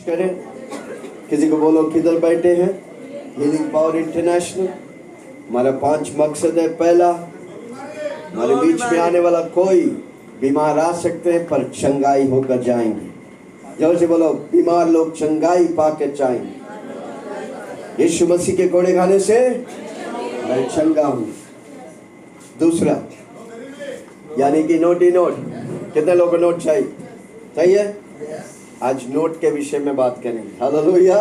करें। किसी को बोलो किधर बैठे हैं। हीलिंग पावर इंटरनेशनल, हमारा 5 मकसद है। पहला, हमारे बीच में आने वाला कोई बीमार आ सकते हैं पर चंगाई होकर जाएंगे। जोर से बोलो, बीमार लोग चंगाई पाके जाएंगे। यीशु मसीह के कोड़े खाने से मैं चंगा हूँ। दूसरा, यानी कि नोट ही नोट। कितने लोगों को नोट चाहिए? आज नोट के विषय में बात करेंगे। हालेलुया।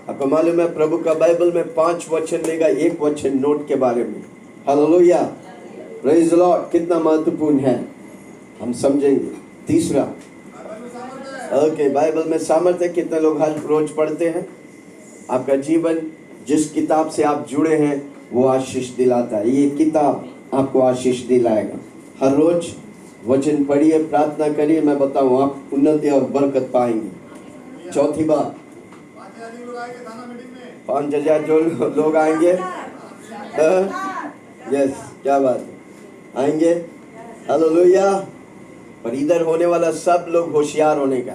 आपको मालूम है प्रभु का बाइबल में 5 वचन लेगा, 1 वचन नोट के बारे में। Hallelujah, praise the Lord. कितना महत्वपूर्ण है हम समझेंगे। तीसरा, ओके, बाइबल में सामर्थ्य। कितने लोग हर रोज पढ़ते हैं? आपका जीवन जिस किताब से आप जुड़े हैं वो आशीष दिलाता है। ये किताब आपको आशीष दिलाएगा। हर रोज वचन पढ़िए, प्रार्थना करिए, मैं बताऊं आप उन्नति और बरकत पाएंगे। चौथी बात, 5000 जो लोग आएंगे। यस, क्या बात है, आएंगे। हालेलुया। पर इधर होने वाला सब लोग होशियार होने का।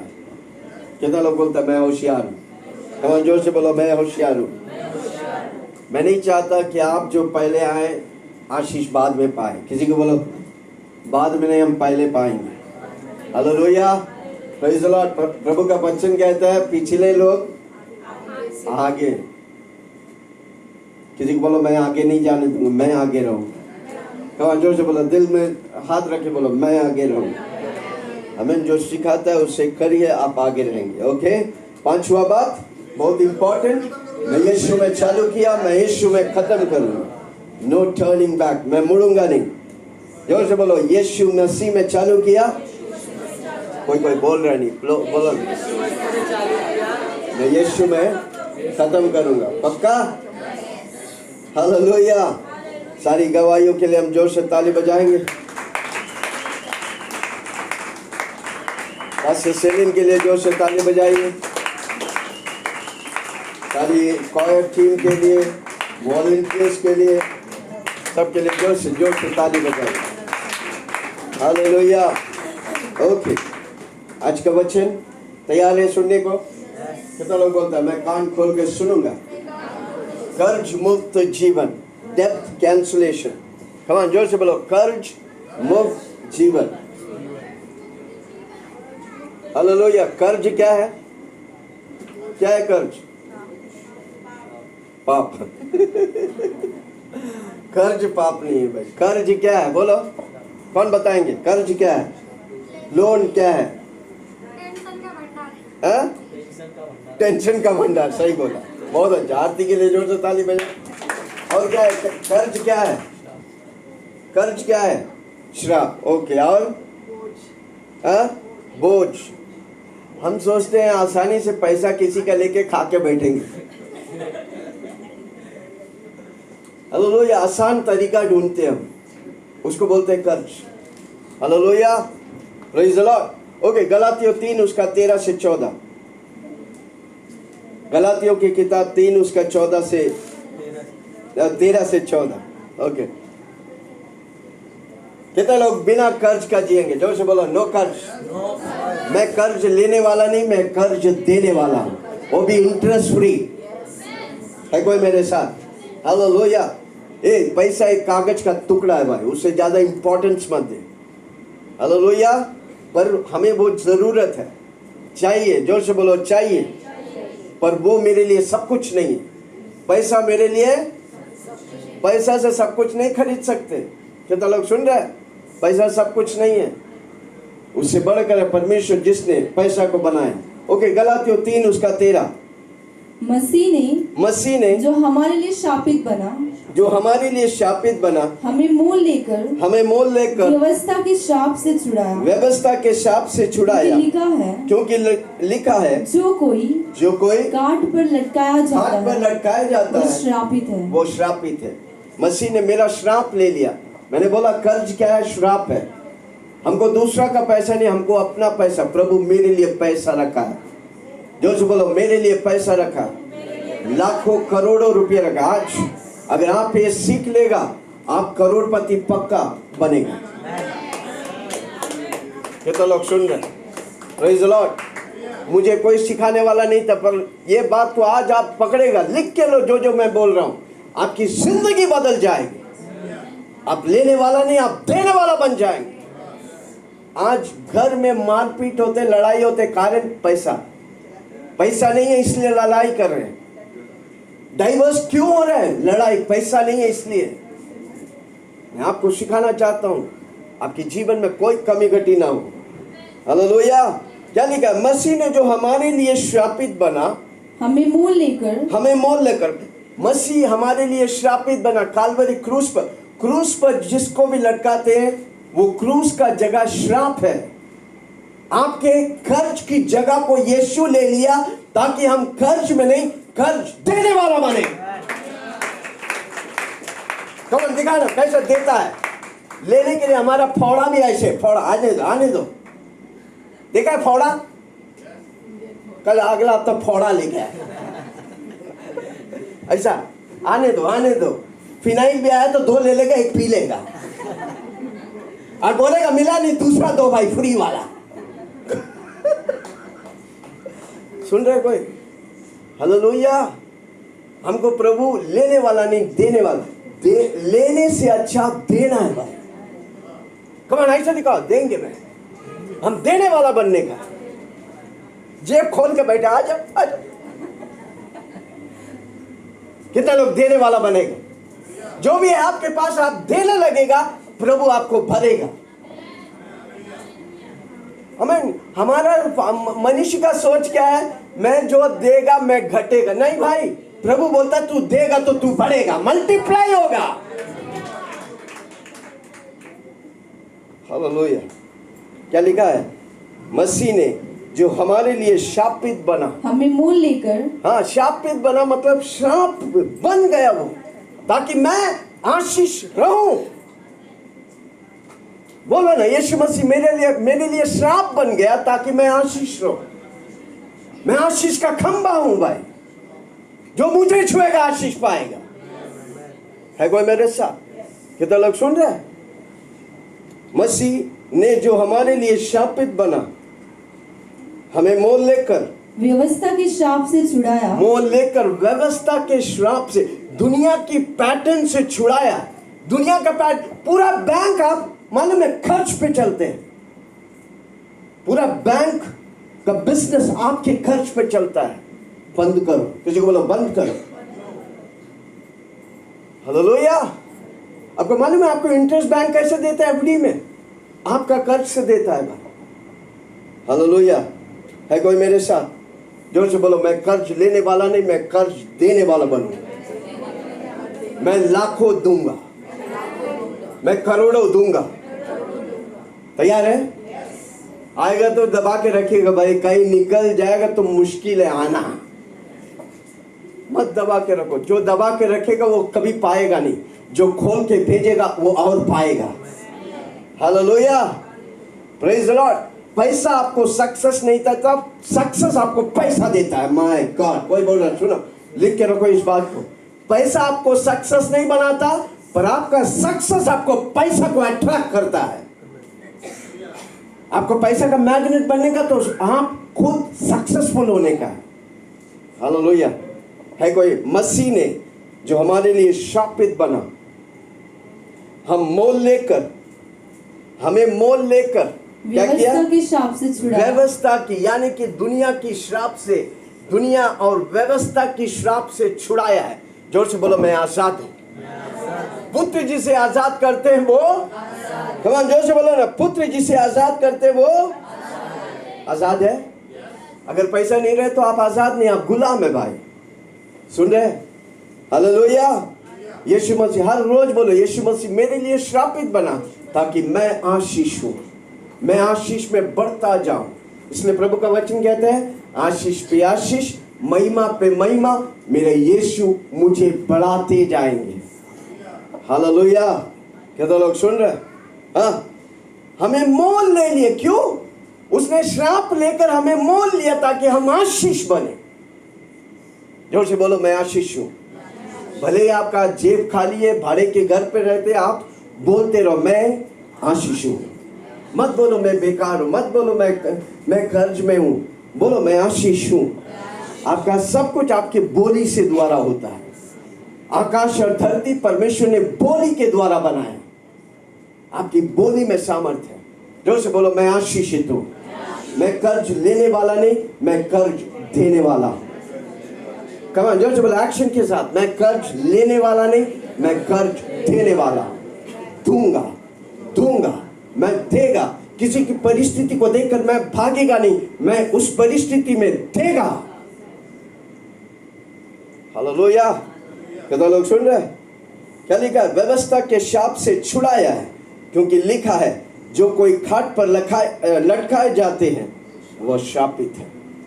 कितना लोग बोलता मैं होशियार हूँ? कमाल, जोर से बोलो, मैं होशियार हूँ। मैं नहीं चाहता कि आप जो पहले आए आशीष बाद में पाए। किसी को बोलो, बाद में नहीं, हम पहले पाएंगे। Hallelujah, praise the Lord. प्रभु का वचन कहता है पिछले लोग आगे। किसी को बोलो, मैं आगे नहीं जाने दूंगा, मैं आगे रहूंगा। कमाल, जोर से बोलो, दिल में हाथ रखे बोलो, मैं आगे रहूंगा। हमें जो सिखाता है उससे करिए, आप आगे रहेंगे। ओके। 5वां बात बहुत इंपॉर्टेंट, मैं यीशु में चालू किया, मैं यीशु में खत्म करूंगा। नो टर्निंग बैक, मैं मुड़ूंगा नहीं। जोर से बोलो, यीशु मसीह में चालू किया। कोई बोल रहा नहीं, बोलो, मैं यीशु में खत्म करूंगा। पक्का? हालेलुया। सारी गवाहियों के लिए हम जोर से ताली बजाएंगे। पास्टर सेलिन के लिए जोर से ताली बजाइए। सारी कॉयर टीम के लिए, वॉलंटियर्स के लिए, सबके लिए जोर से ताली बजाइए। हालेलुया। ओके, आज का वचन तैयार है सुनने को? कितना लोग बोलता है मैं कान खोल के सुनूंगा? कर्ज मुक्त जीवन, डेब्ट कैंसलेशन। कमान, जोर से बोलो, कर्ज मुक्त जीवन। हालेलुया। कर्ज क्या है? क्या है कर्ज? पाप। कर्ज पाप नहीं है भाई। कर्ज क्या है बोलो, कौन बताएंगे? कर्ज क्या है? लोन क्या है? टेंशन का भंडार। सही बोला, बहुत अच्छा। आरती के लिए जोर से ताली बजा। और क्या है? कर्ज क्या है? कर्ज क्या है? श्राप। ओके, और बोझ। हम सोचते हैं आसानी से पैसा किसी का लेके खा के बैठेंगे। हालेलुया। आसान तरीका ढूंढते हैं हम, उसको बोलते हैं कर्ज। Hallelujah, praise the Lord. Okay, गलातियों 3 उसका 13 से 14। गलातियों की किताब 3 उसका 13 से 14। ओके, कितने लोग बिना कर्ज का जिएंगे? जोर से बोलो, नो कर्ज। मैं कर्ज लेने वाला नहीं, मैं कर्ज देने वाला हूँ, वो भी इंटरेस्ट फ्री। है कोई मेरे साथ? हालेलुया। पैसा एक कागज का टुकड़ा है भाई, उससे ज्यादा इंपॉर्टेंस मत दे। हालेलुया। पर हमें वो जरूरत है, चाहिए। जोर से बोलो, चाहिए। पर वो मेरे लिए सब कुछ नहीं है। पैसा मेरे लिए, पैसा से सब कुछ नहीं खरीद सकते। कितना लोग सुन रहे हैं? पैसा सब कुछ नहीं है, उससे बढ़कर है परमेश्वर जिसने पैसा को बनाया। ओके, गलातियों 3 उसका 13। मसीह ने जो हमारे लिए शापित बना, हमें मोल लेकर व्यवस्था के शाप से छुड़ाया। क्योंकि लिखा है जो कोई काट पर लटकाया जाता है वो श्रापित है। मसीह ने मेरा श्राप ले लिया। मैंने बोला कर्ज क्या है? श्राप है। हमको दूसरा का पैसा नहीं, हमको अपना पैसा। प्रभु मेरे लिए पैसा रखा है। जो बोलो, मेरे लिए पैसा रखा, लाखों करोड़ों रुपये रखा। आज अगर आप ये सीख लेगा, आप करोड़पति पक्का बनेगा। कितना लोग सुन रहे? Praise the Lord. मुझे कोई सिखाने वाला नहीं था, पर ये बात को आज आप पकड़ेगा, लिख के लो जो जो मैं बोल रहा हूँ, आपकी जिंदगी बदल जाएगी। आप लेने वाला नहीं, आप देने वाला बन जाएंगे। आज घर में मारपीट होते, लड़ाई होते, कारण पैसा। पैसा नहीं है इसलिए लड़ाई कर रहे हैं। डाइवर्स क्यों हो रहा है? लड़ाई, पैसा नहीं है इसलिए। मैं आपको सिखाना चाहता हूं, आपके जीवन में कोई कमी घटी ना हो। हालेलुया। क्या लिखा है? मसीह ने जो हमारे लिए श्रापित बना, हमें मोल लेकर मसीह हमारे लिए श्रापित बना। काल्वरी क्रूस पर जिसको भी लटकाते हैं, वो क्रूस का जगह श्राप है। आपके कर्ज की जगह को यीशु ले लिया ताकि हम कर्ज में नहीं, कर्ज देने वाला बने। कौन दिखा ना कैसे देता है? लेने के लिए हमारा फौड़ा भी ऐसे, फौड़ा आने दो। देखा है फौड़ा? कल अगला हफ्ता फौड़ा लेके आए, ऐसा आने दो। फिनाइल भी आया तो 2 ले लेगा, 1 पी लेगा और बोलेगा मिला नहीं, दूसरा दो भाई, फ्री वाला। सुन रहे कोई? हालेलुया। हमको प्रभु लेने वाला नहीं, देने वाला। लेने से अच्छा देना है भाई। कमान ऐसा दिखाओ, देंगे मैं, हम देने वाला बनने का। जेब खोल के बैठा, आ जाओ। कितना लोग देने वाला बनेगा? जो भी है आपके पास आप देने लगेगा, प्रभु आपको भरेगा। हमारा मनुष्य का सोच क्या है? मैं जो देगा मैं घटेगा। नहीं भाई, प्रभु बोलता तू देगा तो तू बढ़ेगा, मल्टीप्लाई होगा। हालेलुया। क्या लिखा है? मसीह ने जो हमारे लिए शापित बना, हमें मोल लेकर। हाँ, शापित बना मतलब श्राप बन गया वो, ताकि मैं आशीष रहूं। बोलो ना, यीशु मसीह मेरे लिए श्राप बन गया ताकि मैं आशीष रहूं। मैं आशीष का खंबा हूं भाई। जो मुझे छुएगा आशीष पाएगा। है कोई मेरे साथ? कितना लोग सुन रहे हैं? मसीह ने जो हमारे लिए शापित बना, हमें मोल लेकर व्यवस्था के श्राप से छुड़ाया। मोल लेकर व्यवस्था के श्राप से, दुनिया की पैटर्न से छुड़ाया। दुनिया का पैटर्न, पूरा बैंक आप मालूम है खर्च पे चलते हैं। पूरा बैंक का बिजनेस आपके खर्च पे चलता है। बंद करो, किसी को बोलो बंद करो। हालेलुया। आपको मालूम है आपको इंटरेस्ट बैंक कैसे देता है? एफडी में आपका कर्ज से देता है भाई। हालेलुया। है कोई मेरे साथ? जोर से बोलो, मैं कर्ज लेने वाला नहीं, मैं कर्ज देने वाला बनूंगा। मैं लाखों दूंगा, मैं करोड़ों दूंगा। तैयार है? आएगा तो दबा के रखिएगा भाई, कहीं निकल जाएगा तो मुश्किल है आना। मत दबा के रखो। जो दबा के रखेगा वो कभी पाएगा नहीं, जो खोल के भेजेगा वो और पाएगा। हालेलुया। Praise the Lord. पैसा आपको सक्सेस नहीं देता, सक्सेस आपको पैसा देता है। My God. कोई बोल रहा, सुनो, लिख के रखो इस बात को। पैसा आपको सक्सेस नहीं बनाता, पर आपका सक्सेस आपको पैसा को अट्रैक्ट करता है। आपको पैसा का मैग्नेट बनने का, तो आप खुद सक्सेसफुल होने का है। हालेलुया। है कोई? मसीह ने जो हमारे लिए शापित बना, हमें मोल लेकर क्या किया? व्यवस्था के श्राप से छुड़ाया। व्यवस्था की, यानी कि दुनिया की श्राप से, दुनिया और व्यवस्था की श्राप से छुड़ाया है। जोर से बोलो, मैं आजाद हूं। पुत्र जिसे आजाद करते हैं वो, कमान जोर से बोलो ना, पुत्र जिसे आजाद करते वो आजाद है। अगर पैसा नहीं रहे तो आप आजाद नहीं, आप गुलाम है भाई। सुन रहे? हालेलुया। यीशु मसीह, हर रोज बोलो, यीशु मसीह मेरे लिए श्रापित बना ताकि मैं आशीष हूं, मैं आशीष में बढ़ता जाऊं। इसलिए प्रभु का वचन कहता है, आशीष पे आशीष, महिमा पे महिमा, मेरे यीशु मुझे बढ़ाते जाएंगे। हालेलुया। क्या तो लोग सुन रहे? हाँ, हमें मोल ले लिए। क्यों? उसने श्राप लेकर हमें मोल लिया ताकि हम आशीष बने। जोर से बोलो, मैं आशीष हूं। भले ही आपका जेब खाली है, भाड़े के घर पे रहते, आप बोलते रहो, मैं आशीष हूं। मत बोलो मैं बेकार हूं, मत बोलो मैं कर्ज में हूं, बोलो मैं आशीष हूं। आपका सब कुछ आपके बोली से द्वारा होता है। आकाश और धरती परमेश्वर ने बोली के द्वारा बनाया। आपकी बोली में सामर्थ्य है। जोर से बोलो मैं आशीषित हूं। मैं कर्ज लेने वाला नहीं, मैं कर्ज देने वाला हूं। कमान जोर से बोलो एक्शन के साथ, मैं कर्ज लेने वाला नहीं, मैं कर्ज देने वाला हूं। दूंगा, मैं देगा। किसी की परिस्थिति को देखकर मैं भागेगा नहीं, मैं उस परिस्थिति में देगा। हालेलुया। कितने लोग सुन रहे हैं? क्या लिखा है? व्यवस्था के शाप से छुड़ाया है, क्योंकि लिखा है जो कोई खाट पर लटकाए जाते हैं वह शापित है।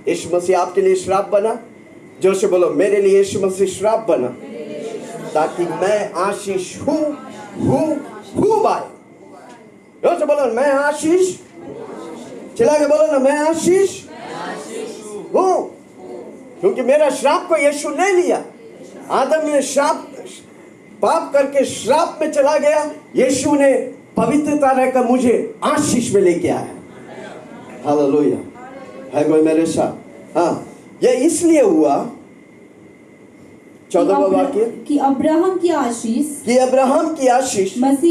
यीशु मसीह आपके लिए श्राप बना। जोर से बोलो मेरे लिए यीशु मसीह श्राप बना, ताकि मैं आशीष हूँ भाई। जोर से बोलो मैं आशीष। चिल्ला के बोलो ना मैं आशीष हूँ, क्योंकि मेरा श्राप को यीशु ले लिया। आदम ने पाप करके श्राप में चला गया, यीशु ने पवित्रता रहकर मुझे आशीष में लेके आया। हालेलुया। है कोई मेरे साथ? हाँ, ये इसलिए हुआ 14वां वाक्य कि अब्राहम की आशीष मसीह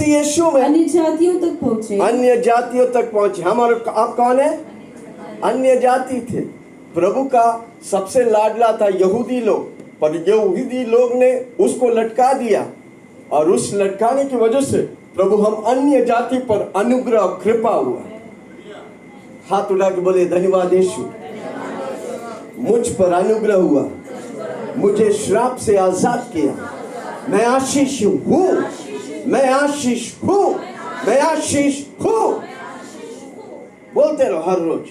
यीशु में अन्य जातियों तक पहुंचे। हम और आप कौन है? अन्य जाति थे। प्रभु का सबसे लाडला था यहूदी लोग, पर यहूदी लोग ने उसको लटका दिया, और उस लटकाने की वजह से प्रभु हम अन्य जाति पर अनुग्रह कृपा हुआ। हाथ उठा के बोले धन्यवाद यीशु, मुझ पर अनुग्रह हुआ, मुझे श्राप से आजाद किया। मैं आशीष हूँ, मैं आशीष हूँ, मैं आशीष हूँ। बोलते रहो हर रोज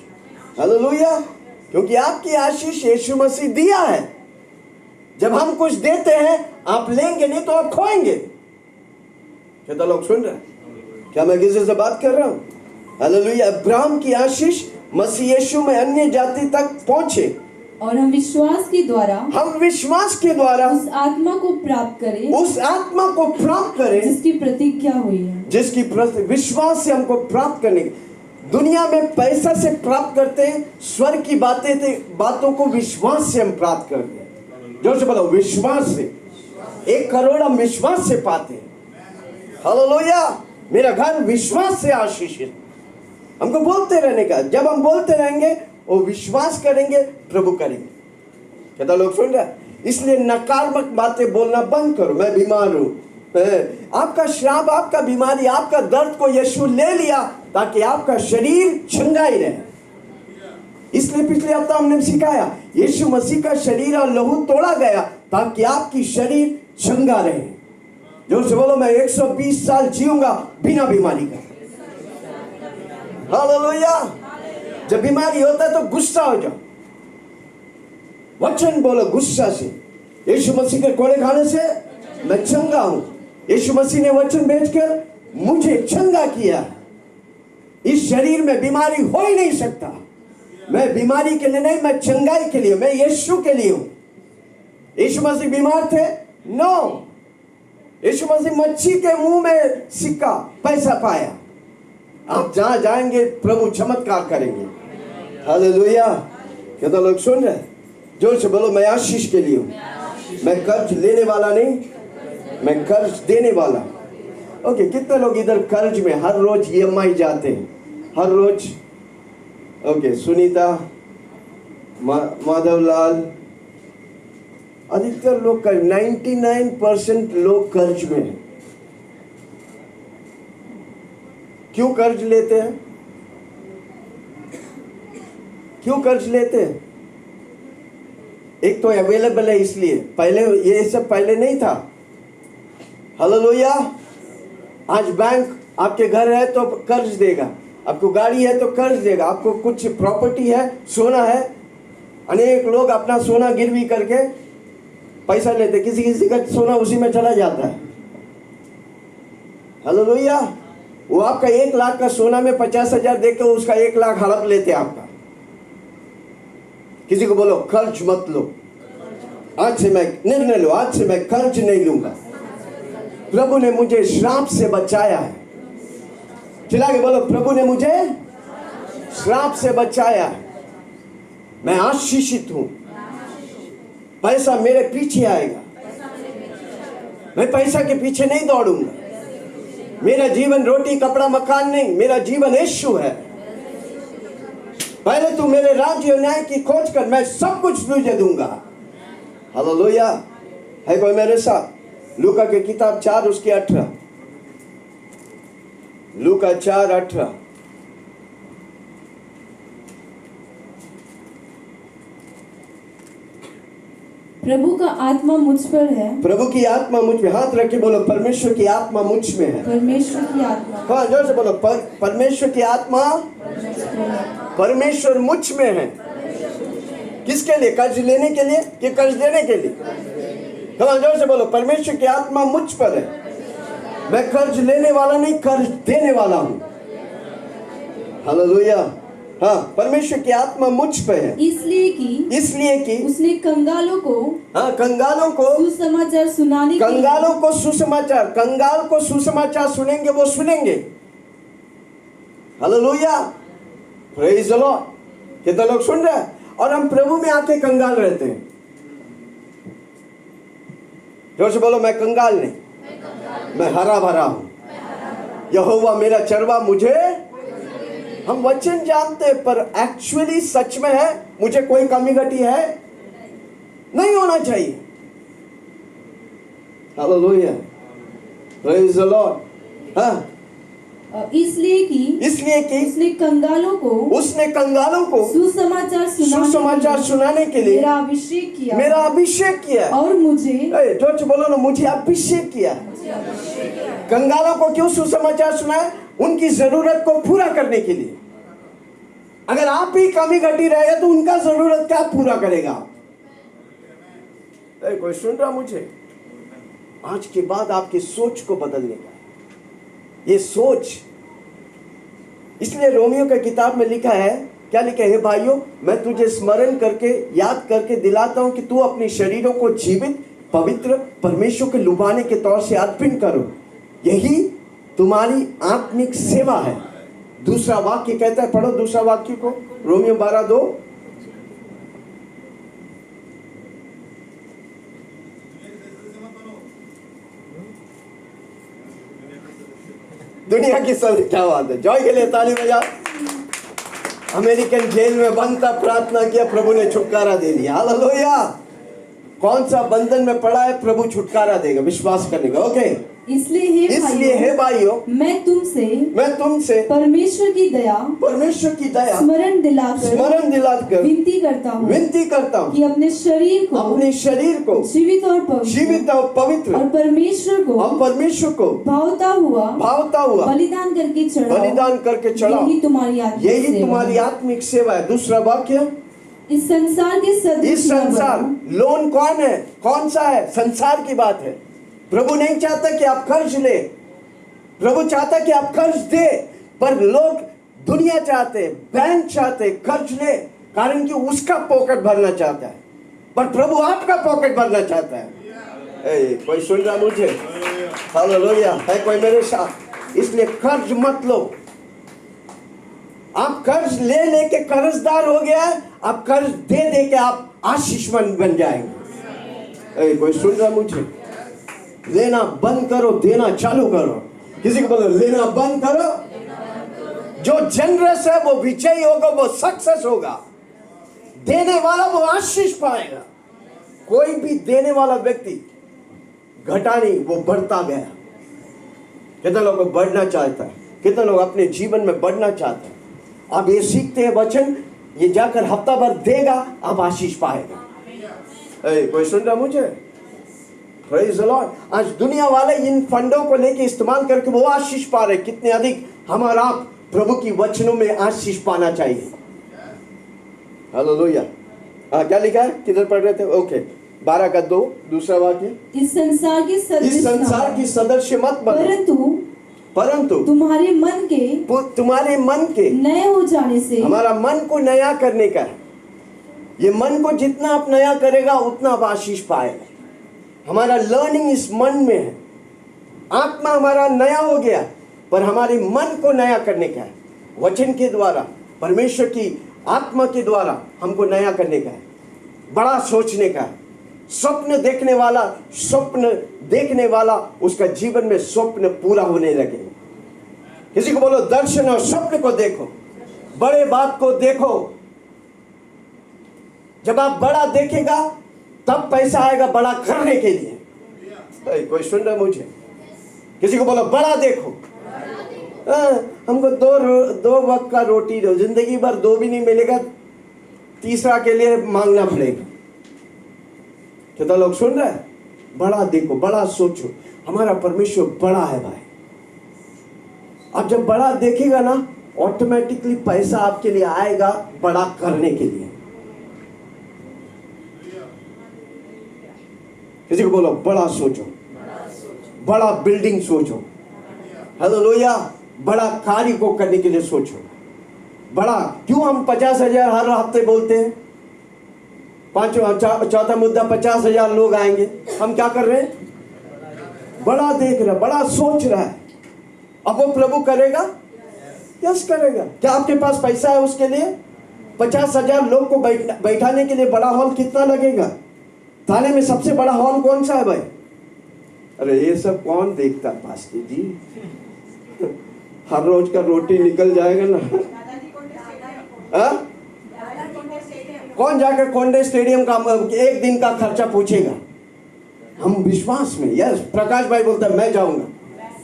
हालेलुया, क्योंकि आपकी आशीष यीशु मसीह दिया है। जब हम कुछ देते हैं, आप लेंगे नहीं तो आप खोएंगे। कितना लोग सुन रहे हैं? क्या मैं किसी से बात कर रहा हूं? हालेलुया। अब्राहम की आशीष मसीह यीशु में अन्य जाति तक पहुंचे, और हम विश्वास के द्वारा उस आत्मा को प्राप्त करें जिसकी प्रतिज्ञा हुई है। जिसकी विश्वास से हमको प्राप्त करने की। दुनिया में पैसा से प्राप्त करते हैं, स्वर्ग की बातों को विश्वास से हम प्राप्त करते हैं। जोर से बोलो विश्वास से। 1 करोड़ हम विश्वास से पाते हैं। हालेलुया। मेरा घर विश्वास से आशीषित। हमको बोलते रहने का। जब हम बोलते रहेंगे, वो विश्वास करेंगे, प्रभु करेंगे। कितना लोग सुन रहे हैं? इसलिए नकारात्मक बातें बोलना बंद करो। मैं बीमार हूं, आपका श्राप, आपका बीमारी, आपका दर्द को यीशु ले लिया ताकि आपका शरीर चंगा ही रहे। इसलिए पिछले हफ्ता हमने सिखाया, यीशु मसीह का शरीर और लहू तोड़ा गया ताकि आपकी शरीर चंगा रहे। जोर से बोलो मैं 120 साल जीऊंगा बिना बीमारी का। हालेलुया। जब बीमारी होता है तो गुस्सा हो जाओ, वचन बोलो गुस्सा से। यीशु मसीह के कोड़े खाने से मैं चंगा हूं। यीशु मसीह ने वचन भेजकर मुझे चंगा किया। इस शरीर में बीमारी हो ही नहीं सकता। मैं बीमारी के लिए नहीं, मैं चंगाई के लिए, मैं यीशु के लिए हूं। यीशु मसीह बीमार थे? नो। यीशु मसीह मच्छी के मुंह में सिक्का पैसा पाया। आप जहां जाएंगे प्रभु चमत्कार करेंगे। हालेलुया। क्या तो लोग सुन रहे हैं? जोर से बोलो मैं आशीष के लिए हूं। मैं कर्ज लेने वाला नहीं, मैं कर्ज देने वाला। ओके, कितने लोग इधर कर्ज में हर रोज EMI जाते हैं? हर रोज। ओके, सुनीता, माधवलाल, अधिकतर लोग 99% लोग कर्ज में हैं। क्यों कर्ज लेते हैं? क्यों कर्ज लेते हैं? एक तो अवेलेबल है इसलिए। पहले ये सब पहले नहीं था। हालेलुया। आज बैंक आपके घर है तो कर्ज देगा, आपको गाड़ी है तो कर्ज देगा, आपको कुछ प्रॉपर्टी है, सोना है। अनेक लोग अपना सोना गिरवी करके पैसा लेते, किसी का सोना उसी में चला जाता है। हालेलुया। वो आपका 1 लाख का सोना में 50,000 देके उसका 1 लाख हड़प लेते आपका। किसी को बोलो कर्ज मत लो। आज से मैं निर्णय लो, आज से मैं कर्ज नहीं लूंगा। प्रभु ने मुझे श्राप से बचाया है। चिल्ला के बोलो प्रभु ने मुझे श्राप से बचाया है। मैं आशीषित हूं। पैसा मेरे पीछे आएगा, मैं पैसा के पीछे नहीं दौड़ूंगा। मेरा जीवन रोटी कपड़ा मकान नहीं, मेरा जीवन यीशु है। पहले तू मेरे राज्य और न्याय की खोज कर, मैं सब कुछ तुझे दूंगा। हालेलुया। है कोई मेरे साथ? लूका की किताब 4 उसकी 18, लूका 4:18। प्रभु का आत्मा मुझ पर है। प्रभु की आत्मा मुझ में। हाथ रख के बोलो, परमेश्वर की आत्मा मुझ में है। परमेश्वर की आत्मा। हाँ, जोर से बोलो, परमेश्वर की आत्मा परमेश्वर मुझ में है। किसके लिए? कर्ज लेने के लिए कि कर्ज देने के लिए? हाँ, जोर से बोलो, परमेश्वर की आत्मा मुझ पर है। मैं कर्ज लेने वाला नहीं, कर्ज देने वाला हूँ। हालेलुया। हाँ, परमेश्वर की आत्मा मुझ पे है, इसलिए कि उसने कंगालों को, हाँ, कंगालों को सुसमाचार सुनाने, कंगालों को सुसमाचार, कंगाल को सुसमाचार सुनेंगे, वो सुनेंगे। Hallelujah, praise the Lord. कितने लोग सुन रहे हैं? और हम प्रभु में आके कंगाल रहते हैं। जोर से बोलो, मैं कंगाल नहीं, मैं हरा भरा हूं। यहोवा मेरा चरवा, मुझे, हम वचन जानते हैं पर एक्चुअली सच में है, मुझे कोई कमी घटी है नहीं होना चाहिए। Hallelujah, praise the Lord. हाँ, इसलिए कि उसने कंगालों को सुसमाचार सुनाने के लिए मेरा अभिषेक किया। और मुझे, जोर से बोलो ना, मुझे अभिषेक किया। कंगालों को क्यों सुसमाचार सुनाए? उनकी जरूरत को पूरा करने के लिए। अगर आप ही कमी घटी रहेगा तो उनका जरूरत क्या पूरा करेगा? कोई सुन रहा मुझे? आज के बाद आपकी सोच को बदलने का, ये सोच, इसलिए रोमियो की किताब में लिखा है, क्या लिखा है? हे भाइयों, मैं तुझे स्मरण करके, याद करके दिलाता हूं कि तू अपने शरीरों को जीवित, पवित्र, परमेश्वर के लुभाने के तौर से अर्पण करो। यही तुम्हारी आत्मिक सेवा है। दूसरा वाक्य कहता है, पढ़ो दूसरा वाक्य को, रोमियो 12:2। दुनिया की सब, क्या बात है, जॉय के लिए ताली बजाओ। अमेरिकन जेल में बंद था, प्रार्थना किया, प्रभु ने छुटकारा दे दिया। हालेलुया। कौन सा बंधन में पड़ा है, प्रभु छुटकारा देगा, विश्वास करने का। ओके, इसलिए हे भाइयों, मैं तुमसे परमेश्वर की दया स्मरण दिलाकर विनती करता हूँ कि अपने शरीर को जीवित और पवित्र और परमेश्वर को भावता हुआ बलिदान करके चढ़ाओ। यही तुम्हारी आत्मिक सेवा है। दूसरा वाक्य, इस संसार लोन कौन है? कौन सा है? संसार की बात है। प्रभु नहीं चाहता कि आप कर्ज ले, प्रभु चाहता कि आप कर्ज दे, पर लोग, दुनिया चाहते, बैंक चाहते कर्ज ले, कारण कि उसका पॉकेट भरना चाहता है, पर प्रभु आपका पॉकेट भरना चाहता है। कोई सुन रहा मुझे? हालेलुया। है कोई मेरे साथ? इसलिए कर्ज मत लो। आप कर्ज ले लेके कर्जदार हो गया है, आप कर्ज दे दे के आप आशीषमंद बन जाएंगे। कोई सुन रहा मुझे? लेना बंद करो, देना चालू करो। किसी को बोलो, लेना बंद करो। जो जनरस है वो विजयी होगा, वो सक्सेस होगा। देने वाला वो आशीष पाएगा। कोई भी देने वाला व्यक्ति घटा नहीं, वो बढ़ता गया। कितने लोग बढ़ना चाहता है? कितने लोग अपने जीवन में बढ़ना चाहते हैं? आप ये सीखते हैं वचन, ये जाकर हफ्ता भर देगा, आप आशीष पाएगा। कोई सुन रहा मुझे? Praise the Lord. आज दुनिया वाले इन फंडों को लेके इस्तेमाल करके वो आशीष पा रहे। कितने अधिक हमारा आप प्रभु की वचनों में आशीष पाना चाहिए। हालेलुया। क्या लिखा है? किधर पढ़ रहे थे? ओके, 12:2 दूसरा वाक्य, इस संसार की सदस्य मत बनो, परंतु तुम्हारे मन के नए हो जाने से, हमारा मन को नया करने का है। ये मन को जितना आप नया करेगा उतना आप आशीष पाएगा। हमारा लर्निंग इस मन में है। आत्मा हमारा नया हो गया, पर हमारे मन को नया करने का है। वचन के द्वारा, परमेश्वर की आत्मा के द्वारा हमको नया करने का है, बड़ा सोचने का है। स्वप्न देखने वाला उसका जीवन में स्वप्न पूरा होने लगे। किसी को बोलो दर्शन और स्वप्न को देखो, बड़े बात को देखो। जब आप बड़ा देखेगा तब पैसा आएगा बड़ा करने के लिए। कोई सुन रहा मुझे? किसी को बोलो बड़ा देखो। हमको दो वक्त का रोटी दो, जिंदगी भर दो भी नहीं मिलेगा, तीसरा के लिए मांगना पड़ेगा। कितना लोग सुन रहे हैं? बड़ा देखो, बड़ा सोचो। हमारा परमेश्वर बड़ा है भाई। आप जब बड़ा देखेगा ना, ऑटोमेटिकली पैसा आपके लिए आएगा बड़ा करने के लिए। किसी को बोलो बड़ा सोचो, बड़ा बिल्डिंग सोचो। हालेलुया। बड़ा कार्य को करने के लिए सोचो। बड़ा क्यों हम 50,000 हर हफ्ते बोलते हैं? चौथा मुद्दा 50,000 लोग आएंगे। हम क्या कर रहे हैं? बड़ा देख रहा है, बड़ा सोच रहा है। अब वो प्रभु करेगा? यस करेगा। क्या आपके पास पैसा है उसके लिए? 50,000 लोग को बैठाने के लिए बड़ा हॉल कितना लगेगा? थाने में सबसे बड़ा हॉल कौन सा है भाई? अरे ये सब कौन देखता पास्टर जी? हर रोज का रोटी निकल जाएगा ना। कौन जाकर कोंडे स्टेडियम का एक दिन का खर्चा पूछेगा? हम विश्वास में, यस प्रकाश भाई बोलता है मैं जाऊंगा।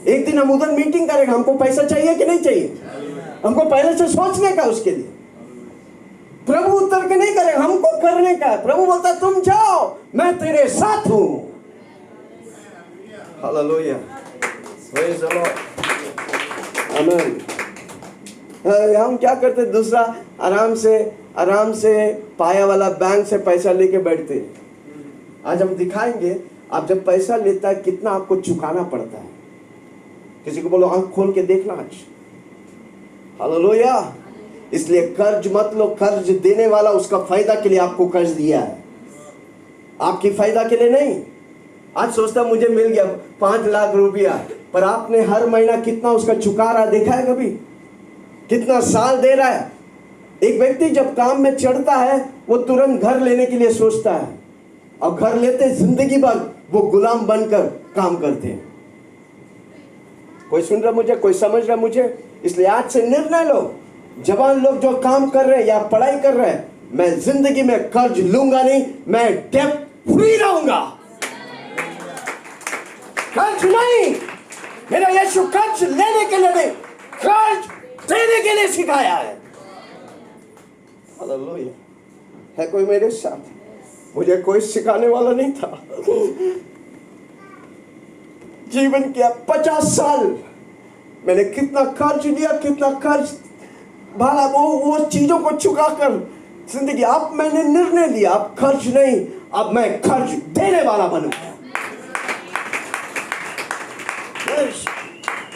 एक दिन हम उधर मीटिंग करेंगे। हमको पैसा चाहिए कि नहीं चाहिए? हमको पहले से सोचने का उसके लिए। प्रभु उत्तर के नहीं करेगा, हमको करने का है। प्रभु बोलता है तुम जाओ, मैं तेरे साथ हूं। हालेलुया, प्रेज द लॉर्ड, आमीन। हम क्या करते? दूसरा आराम से पाया वाला बैंक से पैसा लेके बैठते। आज हम दिखाएंगे आप जब पैसा लेता है कितना आपको चुकाना पड़ता है। किसी को बोलो आंख खोल के देखना आज। हालेलुया। इसलिए कर्ज मत लो। कर्ज देने वाला उसका फायदा के लिए आपको कर्ज दिया है, आपकी फायदा के लिए नहीं। आज सोचता मुझे मिल गया 5 लाख रुपया, पर आपने हर महीना कितना उसका चुका रहा देखा है कभी? कितना साल दे रहा है? एक व्यक्ति जब काम में चढ़ता है वो तुरंत घर लेने के लिए सोचता है, और घर लेते जिंदगी भर वो गुलाम बनकर काम करते हैं। कोई सुन रहा मुझे? कोई समझ रहा मुझे? इसलिए आज से निर्णय लो, जवान लोग जो काम कर रहे हैं या पढ़ाई कर रहे हैं, मैं जिंदगी में कर्ज लूंगा नहीं, मैं डेब्ट फ्री रहूंगा। कर्ज नहीं। मेरा यीशु कर्ज लेने के लिए नहीं, कर्ज देने के लिए सिखाया है। हालेलुया। है कोई मेरे साथ? मुझे कोई सिखाने वाला नहीं था। जीवन किया 50 साल, मैंने कितना कर्ज लिया, कितना कर्ज भाला, वो चीजों को चुका कर जिंदगी। अब मैंने निर्णय लिया, अब खर्च नहीं, अब मैं खर्च देने वाला बनूंगा।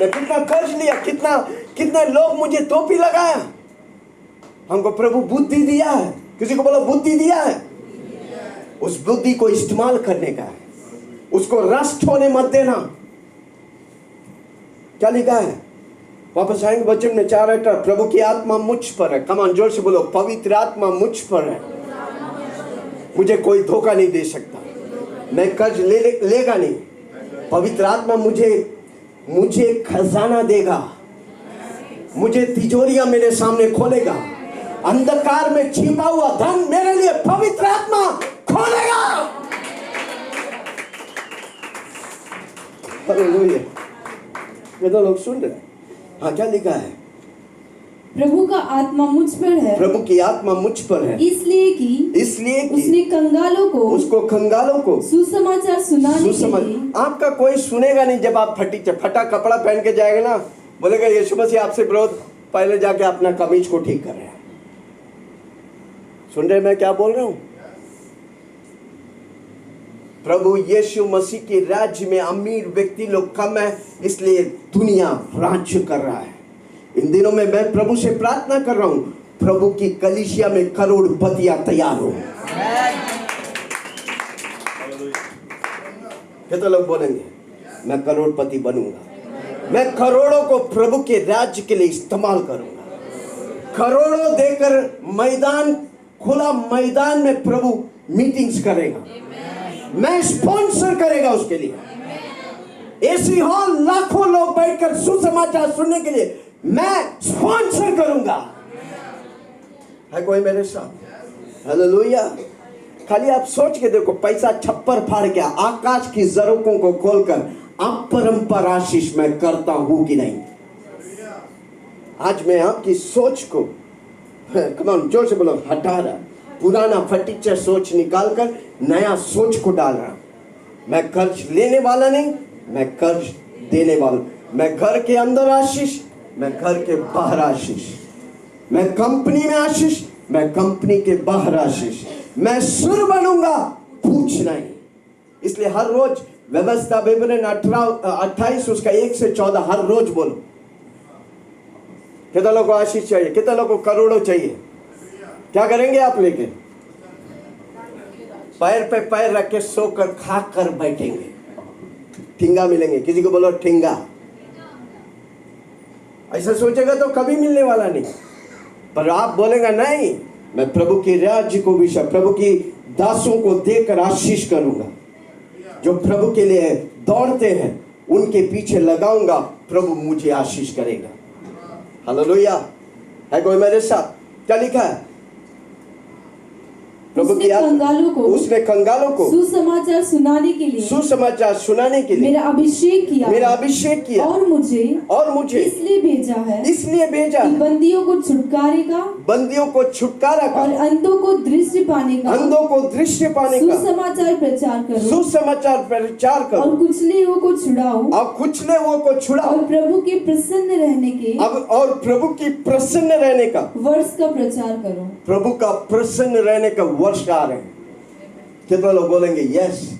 मैं कितना कर्ज लिया, कितने लोग मुझे टोपी लगाया। हमको प्रभु बुद्धि दिया है। किसी को बोलो बुद्धि दिया है। उस बुद्धि को इस्तेमाल करने का है, उसको नष्ट होने मत देना। क्या लिखा है? वापस आएंगे वचन में 4 प्रभु की आत्मा मुझ पर है। कमान जोर से बोलो, पवित्र आत्मा मुझ पर है। मुझे कोई धोखा नहीं दे सकता, मैं कर्ज लेगा नहीं। पवित्र आत्मा मुझे खजाना देगा, मुझे तिजोरियां मेरे सामने खोलेगा। अंधकार में छिपा हुआ धन मेरे लिए पवित्र आत्मा खोलेगा। हालेलुया। ये तो लोग सुन रहे हैं। हाँ, क्या लिखा है? प्रभु का आत्मा मुझ पर है। प्रभु की आत्मा मुझ पर है, इसलिए कि उसने उसको कंगालों को सुसमाचार सुनाने के लिए। आपका कोई सुनेगा नहीं जब आप फटा कपड़ा पहन के जाएगा ना, बोलेगा यीशु मसीह आपसे विरोध, पहले जाके अपना कमीज को ठीक कर रहे हैं। सुन रहे मैं क्या बोल रहा हूं? प्रभु यीशु मसीह के राज्य में अमीर व्यक्ति लोग कम है, इसलिए दुनिया राज्य कर रहा है। इन दिनों में मैं प्रभु से प्रार्थना कर रहा हूं, प्रभु की कलीसिया में करोड़पतियां तैयार हो। कितने लोग बोलेंगे मैं करोड़पति बनूंगा? मैं करोड़ों को प्रभु के राज्य के लिए इस्तेमाल करूंगा। करोड़ों देकर मैदान, खुला मैदान में प्रभु मीटिंग्स करेगा। मैं स्पॉन्सर करेगा उसके लिए। एसी हॉल लाखों लोग बैठकर सुसमाचार सुनने के लिए मैं स्पॉन्सर करूंगा। है कोई मेरे साथ? हालेलुया। खाली आप सोच के देखो, पैसा छप्पर फाड़ के आकाश की जरूरतों को खोलकर अपरंपर आशीष मैं करता हूं कि नहीं? आज मैं आपकी सोच को, कम ऑन जोर से बोलो, हटा रहा, पुराना फटीचर सोच निकालकर नया सोच को डाल रहा। मैं कर्ज लेने वाला नहीं, मैं कर्ज देने वाला। मैं घर के अंदर आशीष, मैं घर के बाहर आशीष। मैं कंपनी में आशीष, मैं कंपनी के बाहर आशीष। मैं सुर बनूंगा, पूछ नहीं। इसलिए हर रोज व्यवस्था विवरण 28 उसका 1 से 14 हर रोज बोलो। कितना लोगों को आशीष चाहिए? कितना लोगों को करोड़ों चाहिए? क्या करेंगे आप? लेके पैर पे पैर रख के सोकर खा कर बैठेंगे, ठिंगा मिलेंगे। किसी को बोलो ठिंगा। ऐसा सोचेगा तो कभी मिलने वाला नहीं। पर आप बोलेगा नहीं, मैं प्रभु के राज्य को विषय, प्रभु की दासों को देकर आशीष करूंगा। जो प्रभु के लिए दौड़ते हैं उनके पीछे लगाऊंगा, प्रभु मुझे आशीष करेगा। हालेलुया। है कोई मेरे साथ? क्या लिखा है? प्रभु की उसने कंगालों को सुसमाचार सुनाने के लिए मेरा अभिषेक किया और मुझे इसलिए भेजा है कि बंदियों को छुटकारा का और अंधों को दृष्टि पाने का सुसमाचार प्रचार करो और कुचले हुओं को छुड़ाओ और प्रभु के प्रसन्न रहने का वर्ष का प्रचार करो। प्रभु का प्रसन्न रहने का वर्ष आ रहे हैं। कितना लोग बोलेंगे यस,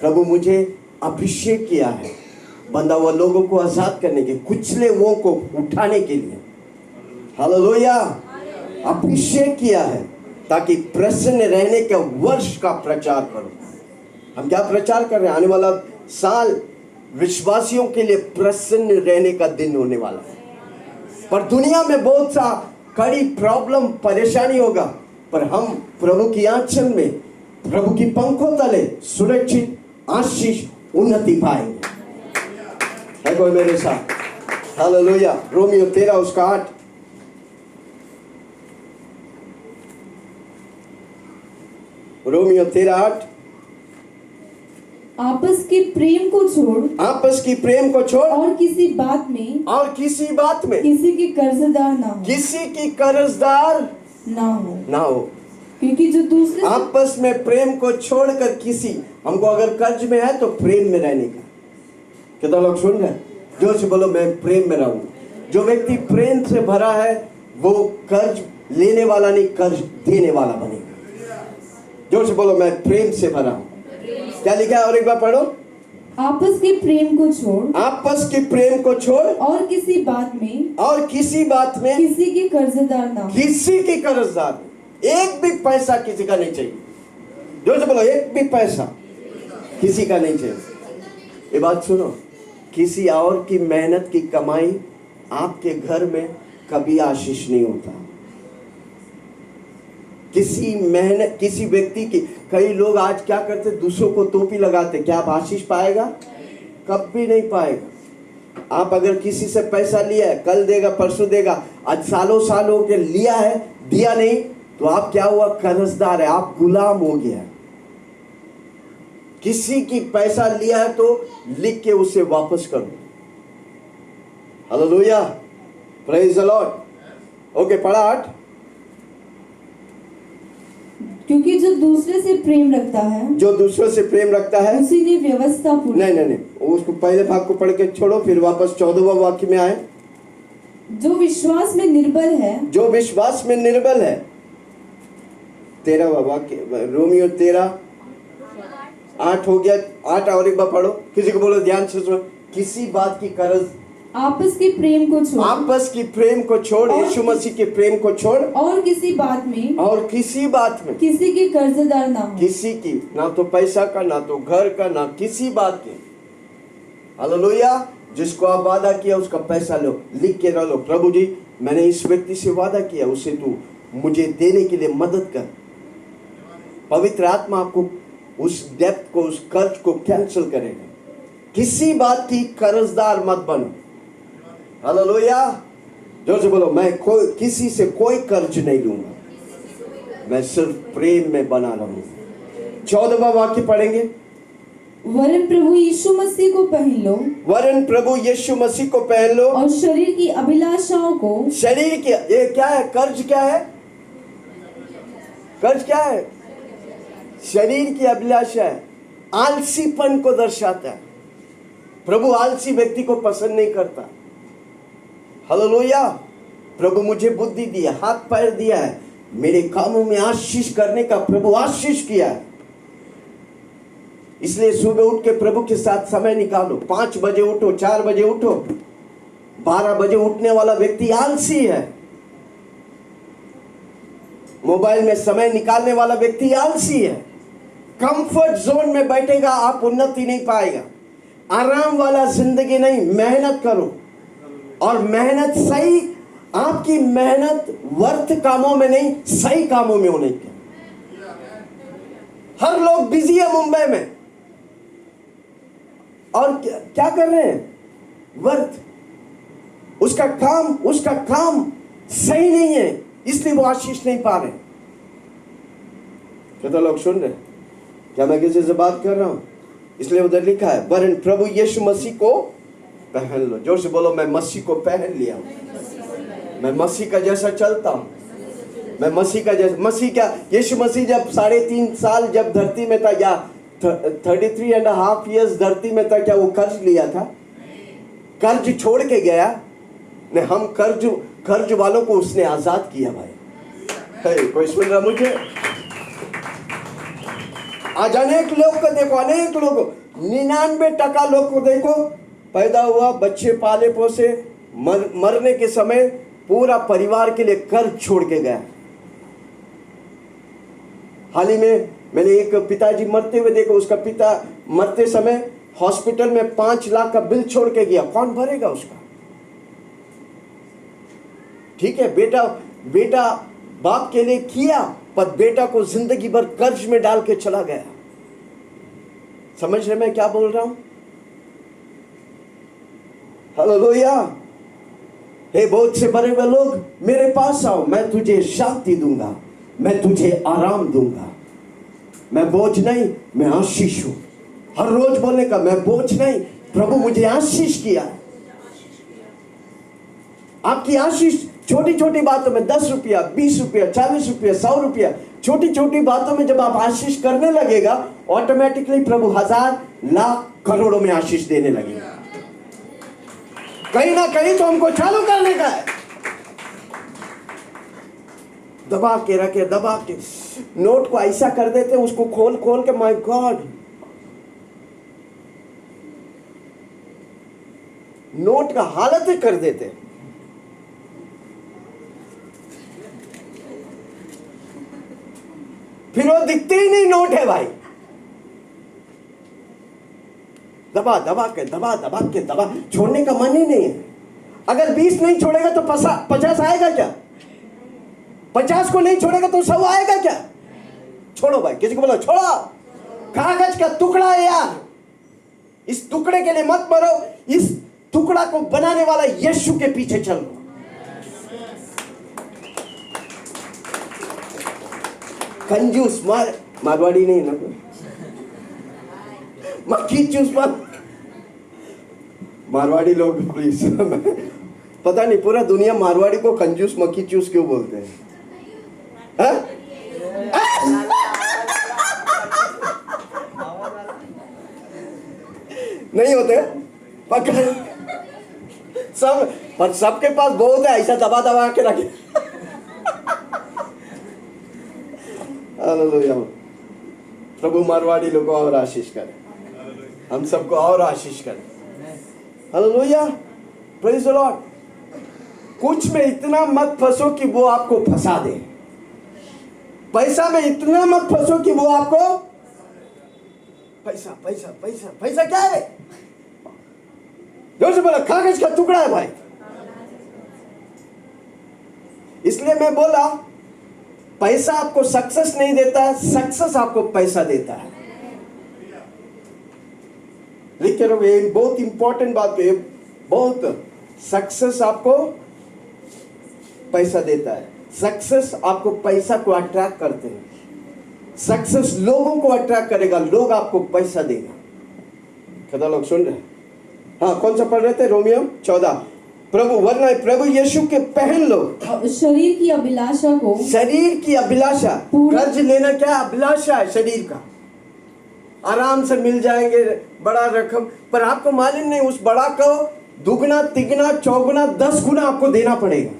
प्रभु मुझे अभिषेक किया है बंधा हुआ लोगों को आजाद करने के, कुचले हुओं को उठाने के लिए। हालेलुया। अभिषेक किया है ताकि प्रसन्न रहने के वर्ष का प्रचार करो। हम क्या प्रचार कर रहे हैं? आने वाला साल विश्वासियों के लिए प्रसन्न रहने का दिन होने वाला है। पर दुनिया में बहुत सा कड़ी प्रॉब्लम, परेशानी होगा, पर हम प्रभु की आंचल में, प्रभु की पंखों तले सुरक्षित, आशीष, उन्नति पाएंगे। है कोई मेरे साथ? हालेलुया। रोमियो 13 उसका 8। रोमियो 13:8। आपस के प्रेम को छोड़ और किसी बात में किसी की कर्जदार ना हो। क्योंकि जो दूसरे आपस में प्रेम को छोड़कर किसी, हमको अगर कर्ज में है तो प्रेम में रहने का। कितना लोग सुन रहे? जोर से बोलो, मैं प्रेम में रहूं। जो व्यक्ति प्रेम से भरा है वो कर्ज लेने वाला नहीं, कर्ज देने वाला बनेगा। जोर से बोलो, मैं प्रेम से भरा हूं। क्या लिखा है? और एक बार पढ़ो। आपस के प्रेम को छोड़ और किसी बात में किसी की कर्जदार ना हो। एक भी पैसा किसी का नहीं चाहिए। जोर से बोलो, एक भी पैसा किसी का नहीं चाहिए। ये बात सुनो, किसी और की मेहनत की कमाई आपके घर में कभी आशीष नहीं होता। किसी व्यक्ति की, कई लोग आज क्या करते, दूसरों को टोपी लगाते। क्या आप आशीष पाएगा? कभी नहीं पाएगा। आप अगर किसी से पैसा लिया है, कल देगा, परसों देगा, आज सालों सालों के लिया है, दिया नहीं, तो आप क्या हुआ? कर्जदार है, आप गुलाम हो गया। किसी की पैसा लिया है तो लिख के उसे वापस करो। Hallelujah, praise the Lord. Okay, पढ़ा 8। क्योंकि जो दूसरों से प्रेम रखता है उसी ने व्यवस्था पूरी। नहीं, उसको पहले भाग को पढ़ के छोड़ो, फिर वापस 14वां वाक्य में आए। जो विश्वास में निर्बल है 13वां वाक्य, रोमियो 13:8 हो गया। 8 और एक बार पढ़ो। किसी को बोलो ध्यान से सुनो। किसी बात की कर्ज, आपस की प्रेम को छोड़, यीशु मसीह के प्रेम को छोड़ और किसी बात में किसी की कर्जदार ना हो। किसी की, ना तो पैसा का, ना तो घर का, ना किसी बात की। हालेलुया। जिसको आप वादा किया उसका पैसा लो, लिख के रख लो। प्रभु जी मैंने इस व्यक्ति से वादा किया, उसे तू मुझे देने के लिए मदद कर। पवित्र आत्मा आपको उस डेब्ट को, उस कर्ज को कैंसिल करेगा। किसी बात की कर्जदार मत बनो। हालेलुया। जोर से बोलो, मैं किसी से कोई कर्ज नहीं लूंगा, मैं सिर्फ प्रेम में बना रहूंगा। 14वां वाक्य पढ़ेंगे। वरन प्रभु यीशु मसीह को पहन लो, वरन प्रभु यीशु मसीह को पहन लो, और शरीर की अभिलाषाओं को, शरीर की, ये क्या है? कर्ज क्या है? कर्ज क्या है? शरीर की अभिलाषा है, आलसीपन को दर्शाता है। प्रभु आलसी व्यक्ति को पसंद नहीं करता। हालेलुया। प्रभु मुझे बुद्धि दिया, हाथ पैर दिया है, मेरे कामों में आशीष करने का प्रभु आशीष किया है। इसलिए सुबह उठ के प्रभु के साथ समय निकालो। 5 बजे उठो, 4 बजे उठो। 12 बजे उठने वाला व्यक्ति आलसी है। मोबाइल में समय निकालने वाला व्यक्ति आलसी है। कंफर्ट जोन में बैठेगा, आप उन्नति नहीं पाएगा। आराम वाला जिंदगी नहीं, मेहनत करो। और मेहनत सही, आपकी मेहनत व्यर्थ कामों में नहीं, सही कामों में होने की। हर लोग बिजी है मुंबई में, और क्या कर रहे हैं? व्यर्थ। उसका काम सही नहीं है, इसलिए वो आशीष नहीं पा रहे। कितने लोग सुन रहे? क्या मैं किसी से बात कर रहा हूं? इसलिए उधर लिखा है, वरन प्रभु यीशु मसीह को पहन लो। जोर से बोलो, मैं मसीह को पहन लिया हूं। मैं मसीह का जैसा चलता हूं। मैं मसीह का जैसा, मसीह क्या, यीशु मसीह जब 3.5 साल जब धरती में था, या 33.5 years धरती में था, क्या वो कर्ज लिया था? कर्ज छोड़ के गया? नहीं, हम कर्ज वालों को उसने आजाद किया भाई। कोई सुन रहा मुझे? आज अनेक लोग को देखो, अनेक लोग, 99% लोग को देखो, पैदा हुआ, बच्चे पाले पोसे, मरने के समय पूरा परिवार के लिए कर्ज छोड़ के गया। हाल ही में मैंने एक पिताजी मरते हुए देखो, उसका पिता मरते समय हॉस्पिटल में 5 लाख का बिल छोड़ के गया। कौन भरेगा उसका? ठीक है, बेटा बाप के लिए किया, पर बेटा को जिंदगी भर कर्ज में डाल के चला गया। समझ रहे मैं क्या बोल रहा हूं? हालेलुया। हे बहुत से बड़े हुए लोग, मेरे पास आओ, मैं तुझे शांति दूंगा, मैं तुझे आराम दूंगा। मैं बोझ नहीं, मैं आशीष हूं। हर रोज बोलने का, मैं बोझ नहीं, प्रभु मुझे आशीष किया। आपकी आशीष छोटी छोटी बातों में, 10 रुपया, 20 रुपया, 40 रुपया, 100 रुपया, छोटी छोटी बातों में जब आप आशीष करने लगेगा, ऑटोमेटिकली प्रभु 1000, लाख, करोड़ों में आशीष देने लगेगा। कहीं ना कहीं तो हमको चालू करने का है। दबा के रखे, दबा के नोट को ऐसा कर देते, उसको खोल खोल के, माय गॉड, नोट का हालत ही कर देते। फिर वो दिखते ही नहीं नोट है भाई। दबा दबा के दबा, छोड़ने का मन ही नहीं है। अगर 20 नहीं छोड़ेगा तो 50 आएगा क्या? 50 को नहीं छोड़ेगा तो 100 आएगा क्या? छोड़ो भाई, किसी को बोलो छोड़ो। कागज का टुकड़ा है यार, इस टुकड़े के लिए मत मरो, इस टुकड़ा को बनाने वाला यीशु के पीछे चलो। कंजूस मारवाड़ी नहीं ना, मक्खी चूस मारवाड़ी लोग प्लीज। पता नहीं पूरा दुनिया मारवाड़ी को कंजूस मक्खी चूस क्यों बोलते हैं? नहीं होते पक्का सब, पर सबके पास बहुत है, ऐसा दबा दबा के रखे। हालेलुया। प्रभु मारवाड़ी लोगों और आशीष करे, हम सबको और आशीष करे। Hallelujah, praise the Lord. कुछ में इतना मत फंसो कि वो आपको फंसा दे। पैसा में इतना मत फंसो कि वो आपको, पैसा पैसा पैसा पैसा क्या है? जोर से बोला, कागज का टुकड़ा है भाई। इसलिए मैं बोला, पैसा आपको सक्सेस नहीं देता है, सक्सेस आपको पैसा देता है। लिख के रखो, ये बहुत इंपॉर्टेंट बात है, बहुत। सक्सेस आपको पैसा देता है, सक्सेस आपको पैसा को अट्रैक्ट करते हैं, सक्सेस लोगों को अट्रैक्ट करेगा, लोग आपको पैसा देगा। कितना लोग सुन रहे हैं? हाँ, कौन सा पढ़ रहे थे? रोमियो 14। प्रभु यीशु के पहन लो शरीर की अभिलाषा को। शरीर की अभिलाषा, कर्ज लेना क्या अभिलाषा है? शरीर का। आराम से मिल जाएंगे बड़ा रकम, पर आपको मालूम नहीं उस बड़ा को दुगना तिगना चौगुना 10 गुना आपको देना पड़ेगा।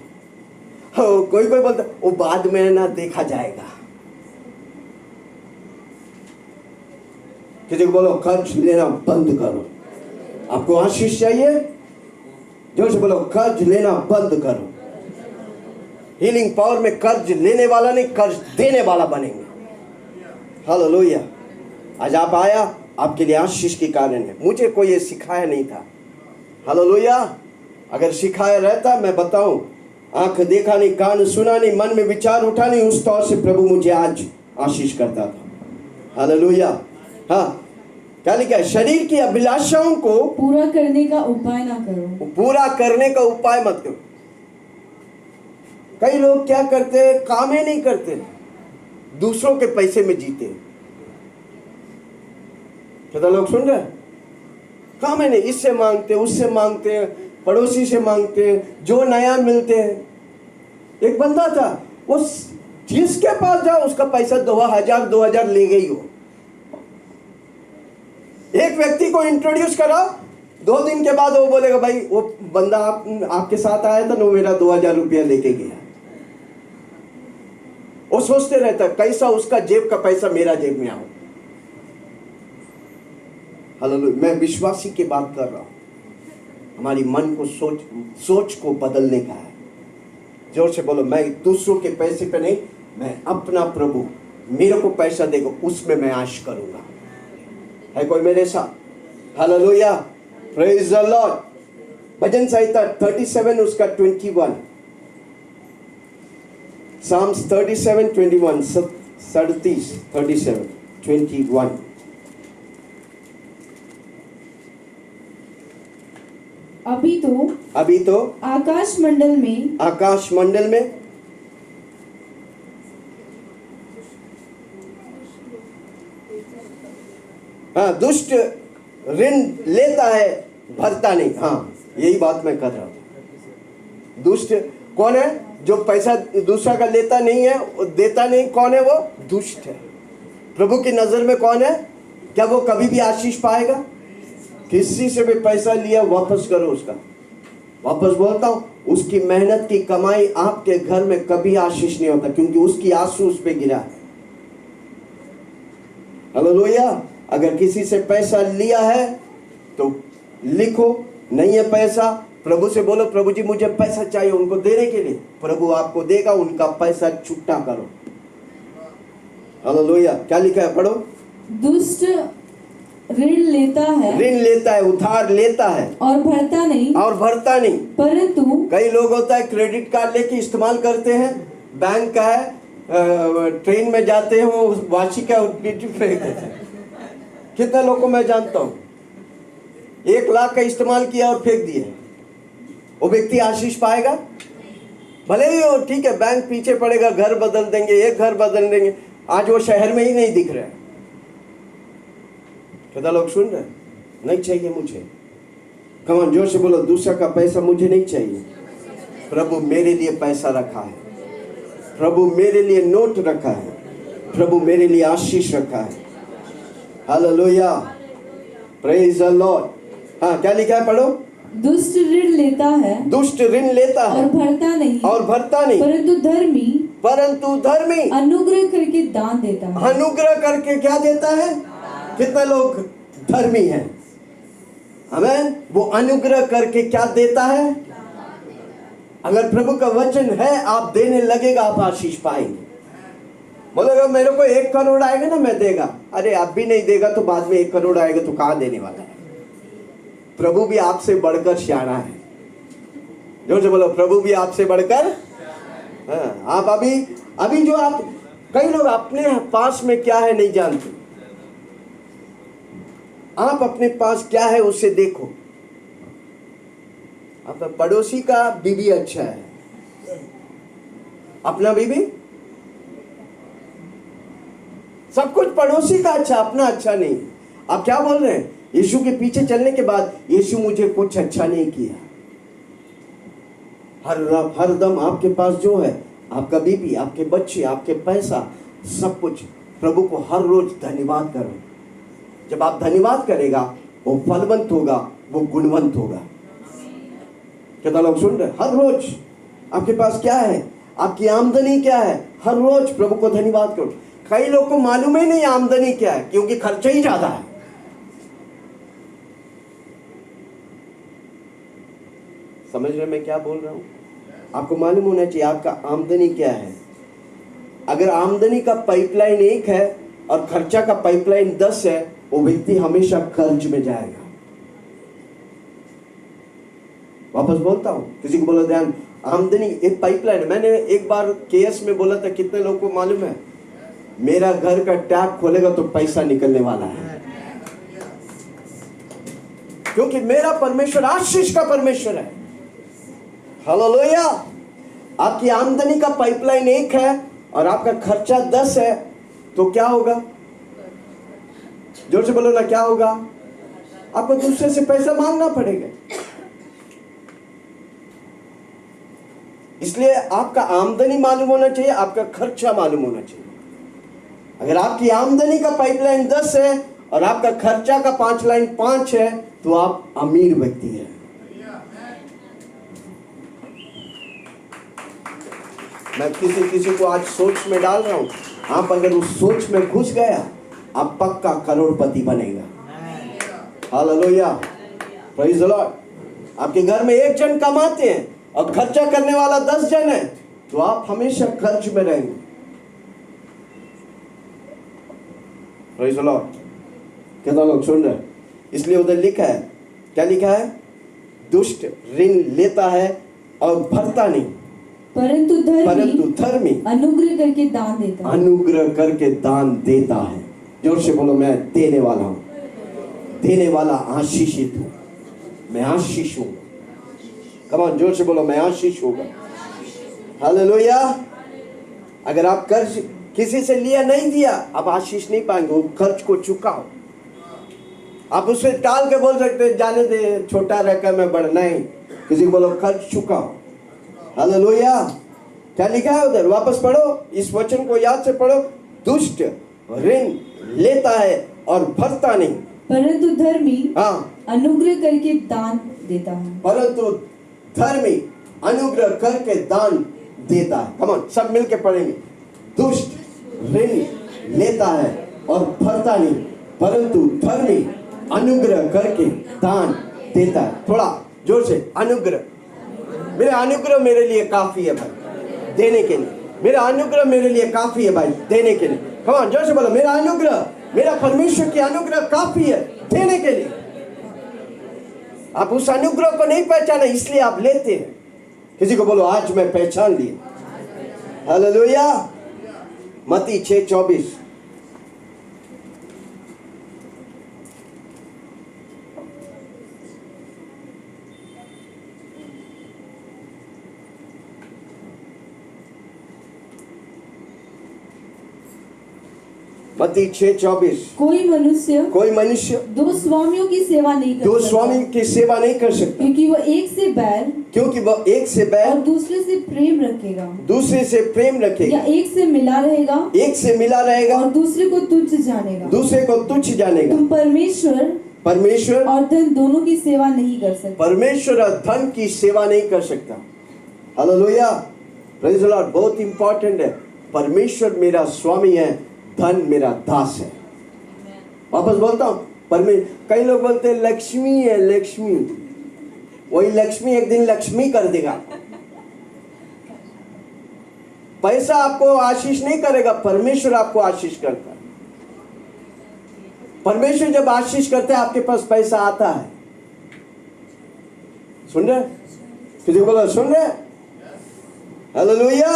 कोई बोलता वो बाद में ना देखा जाएगा। किसी को बोलो कर्ज लेना बंद करो। आपको आशीष चाहिए? जोर से बोलो कर्ज लेना बंद करो। हीलिंग पावर में कर्ज लेने वाला नहीं, कर्ज देने वाला बनेंगे। हालेलुया। आज आप आया, आपके लिए आशीष के कारण है। मुझे कोई ये सिखाया नहीं था। हालेलुया। अगर सिखाया रहता, मैं बताऊं, आंख देखा नहीं, कान सुना नहीं, मन में विचार उठा नहीं, उस तौर से प्रभु मुझे आज आशीष करता था। हालेलुया। हाँ, क्या लिखा है? शरीर की अभिलाषाओं को पूरा करने का उपाय ना करो। पूरा करने का उपाय मत करो। कई लोग क्या करते हैं, काम ही नहीं करते, दूसरों के पैसे में जीते। कितना लोग सुन रहे हैं? काम ही नहीं, इससे मांगते, उससे मांगते, पड़ोसी से मांगते, जो नया मिलते हैं। एक बंदा था, वो जिसके पास जाओ उसका पैसा 2000 ले गई हो। एक व्यक्ति को इंट्रोड्यूस करा, 2 दिन के बाद वो बोलेगा भाई वो बंदा आपके साथ आया था ना, मेरा 2000 रुपया लेके गया। वो सोचते रहता कैसा उसका जेब का पैसा मेरा जेब में आओ। हालेलुया। मैं विश्वासी की बात कर रहा हूं। हमारी मन को सोच को बदलने का है। जोर से बोलो, मैं दूसरों के पैसे पे नहीं, मैं अपना प्रभु मेरे को पैसा देगा उसमें मैं आश करूंगा। है कोई मेरे साथ? हालेलुया। Praise the Lord. भजन संहिता 37 उसका 21, Psalms 37:21, 37:21। अभी तो आकाश मंडल में हाँ, दुष्ट ऋण लेता है भरता नहीं। हाँ, यही बात मैं कर रहा हूं। दुष्ट कौन है? जो पैसा दूसरा का लेता नहीं है, देता नहीं। कौन है वो? दुष्ट है। प्रभु की नजर में कौन है? क्या वो कभी भी आशीष पाएगा? किसी से भी पैसा लिया वापस करो उसका। वापस बोलता हूं, उसकी मेहनत की कमाई आपके घर में कभी आशीष नहीं होता, क्योंकि उसकी आंसू उस पे गिरा है। हालेलुया। अगर किसी से पैसा लिया है तो लिखो, नहीं है पैसा, प्रभु से बोलो प्रभु जी मुझे पैसा चाहिए, उनको देने के लिए। प्रभु आपको देगा, उनका पैसा छुट्टा करो। हालेलुया। क्या लिखा है? पढ़ो। दुष्ट ऋण लेता है, उधार लेता है और भरता नहीं। परंतु कई लोग होता है क्रेडिट कार्ड लेके इस्तेमाल करते हैं, बैंक का है, ट्रेन में जाते हैं, वो वार्षिक का फेंक देते हैं। कितने लोगों को मैं जानता हूँ 1 लाख का इस्तेमाल किया और फेंक दिया। वो व्यक्ति आशीष पाएगा? भले ही हो, ठीक है, बैंक पीछे पड़ेगा, घर बदल देंगे, एक घर बदल देंगे, आज वो शहर में ही नहीं दिख रहे। कितना लोग सुन रहे? नहीं चाहिए मुझे। कमान जोर से बोलो, दूसरा का पैसा मुझे नहीं चाहिए। प्रभु मेरे लिए पैसा रखा है, प्रभु मेरे लिए नोट रखा है, प्रभु मेरे लिए आशीष रखा है। हालेलुया। Praise the Lord. हाँ, क्या लिखा है? पढ़ो। दुष्ट ऋण लेता है और भरता नहीं, परंतु धर्मी अनुग्रह करके दान देता है। अनुग्रह करके क्या देता है? कितने लोग धर्मी हैं? आमीन। वो अनुग्रह करके क्या देता है? अगर प्रभु का वचन है, आप देने लगेगा, आप आशीष पाएंगे। बोलेगा मेरे को 1 करोड़ आएगा ना मैं देगा। अरे आप भी नहीं देगा तो बाद में 1 करोड़ आएगा तो कहाँ देने वाला है? प्रभु भी आपसे बढ़कर सियाना है। जोर से बोलो, प्रभु भी आपसे बढ़कर। हाँ, आप अभी जो आप कई लोग अपने पास में क्या है नहीं जानते। आप अपने पास क्या है उसे देखो। अपना पड़ोसी का बीबी अच्छा है, अपना बीबी, सब कुछ पड़ोसी का अच्छा, अपना अच्छा नहीं। आप क्या बोल रहे हैं? यीशु के पीछे चलने के बाद यीशु मुझे कुछ अच्छा नहीं किया। हर दम आपके पास जो है, आपका बीबी, आपके बच्चे, आपके पैसा, सब कुछ, प्रभु को हर रोज धन्यवाद करो। जब आप धन्यवाद करेगा वो फलवंत होगा, वो गुणवंत होगा। कितना लोग सुन रहे? हर रोज आपके पास क्या है, आपकी आमदनी क्या है, हर रोज प्रभु को धन्यवाद करो। कई लोग को मालूम ही नहीं आमदनी क्या है, क्योंकि खर्चा ही ज्यादा है। समझ रहे मैं क्या बोल रहा हूं? आपको मालूम होना चाहिए आपका आमदनी क्या है। अगर आमदनी का पाइपलाइन 1 है और खर्चा का पाइपलाइन 10 है, वो व्यक्ति हमेशा कर्ज में जाएगा। वापस बोलता हूं, किसी को बोला ध्यान, आमदनी एक पाइपलाइन है। मैंने एक बार केएस में बोला था, कितने लोगों को मालूम है? मेरा घर का टैप खोलेगा तो पैसा निकलने वाला है, क्योंकि मेरा परमेश्वर आशीष का परमेश्वर है। हालेलुया। आपकी आमदनी का पाइपलाइन 1 है और आपका खर्चा 10 है, तो क्या होगा? जोर से बोलो ना, क्या होगा? आपको दूसरे से पैसा मांगना पड़ेगा। इसलिए आपका आमदनी मालूम होना चाहिए, आपका खर्चा मालूम होना चाहिए। अगर आपकी आमदनी का पाइपलाइन 10 है और आपका खर्चा का पाइपलाइन 5 है, तो आप अमीर व्यक्ति हैं। मैं किसी को आज सोच में डाल रहा हूं, आप अगर उस सोच में घुस गया, आप पक्का करोड़पति बनेगा। Hallelujah, praise the Lord. आपके घर में 1 जन कमाते हैं और खर्चा करने वाला 10 जन है, तो आप हमेशा कर्ज में रहेंगे। Praise the Lord. कितना लोग सुन रहे हैं? इसलिए उधर लिखा है, क्या लिखा है? दुष्ट ऋण लेता है और भरता नहीं, परंतु धर्मी अनुग्रह करके दान देता है। अनुग्रह करके दान देता है। जोर से बोलो, मैं देने वाला हूं, देने वाला आशीषित हूं, मैं आशीष हूं। कम ऑन, जोर से बोलो, मैं आशीष होगा। हालेलुया। अगर आप कर्ज किसी से लिया नहीं दिया, आप आशीष नहीं पाएंगे। वो कर्ज को चुकाओ। आप उसे टाल के बोल सकते जाने दे, छोटा रहकर मैं बड़ा, नहीं। किसी को बोलो कर्ज चुकाओ। हालेलुया। क्या लिखा है उधर? वापस पढ़ो, इस वचन को याद से पढ़ो। दुष्ट ऋण लेता है और भरता नहीं, परंतु धर्मी अनुग्रह करके दान देता है। परंतु धर्मी अनुग्रह करके दान देता है। कम ऑन, सब मिलके पढ़ेंगे। दुष्ट ऋण लेता है और भरता नहीं, परंतु धर्मी अनुग्रह करके दान देता है। थोड़ा जोर से, अनुग्रह। मेरा अनुग्रह मेरे लिए काफी है भाई देने के लिए। मेरा अनुग्रह मेरे लिए काफी है भाई देने के लिए। कम ऑन, जोर से बोलो, मेरा अनुग्रह, मेरा परमेश्वर की अनुग्रह काफी है देने के लिए। आप उस अनुग्रह को नहीं पहचाना, इसलिए आप लेते हैं। किसी को बोलो, आज मैं पहचान लिया। हालेलुया। मत्ती 6:24। मत्ती 6:24। कोई मनुष्य दो स्वामियों की सेवा नहीं कर सकता। दो स्वामी की सेवा नहीं कर सकता, क्योंकि वो एक से बैर और दूसरे से प्रेम रखेगा, या एक से मिला रहेगा और दूसरे को तुच्छ जानेगा। तुम परमेश्वर और धन दोनों की सेवा नहीं कर सकते। परमेश्वर और धन की सेवा नहीं कर सकता। Hallelujah, praise the Lord. बहुत इंपॉर्टेंट है। परमेश्वर मेरा स्वामी है, धन मेरा दास है। वापस बोलता हूं, कई लोग बोलते हैं लक्ष्मी है, लक्ष्मी। वही लक्ष्मी एक दिन लक्ष्मी कर देगा। पैसा आपको आशीष नहीं करेगा, परमेश्वर आपको आशीष करता है। परमेश्वर जब आशीष करते हैं, आपके पास पैसा आता है। सुन रहे? किसी को बोलो, सुन रहे? हालेलुया।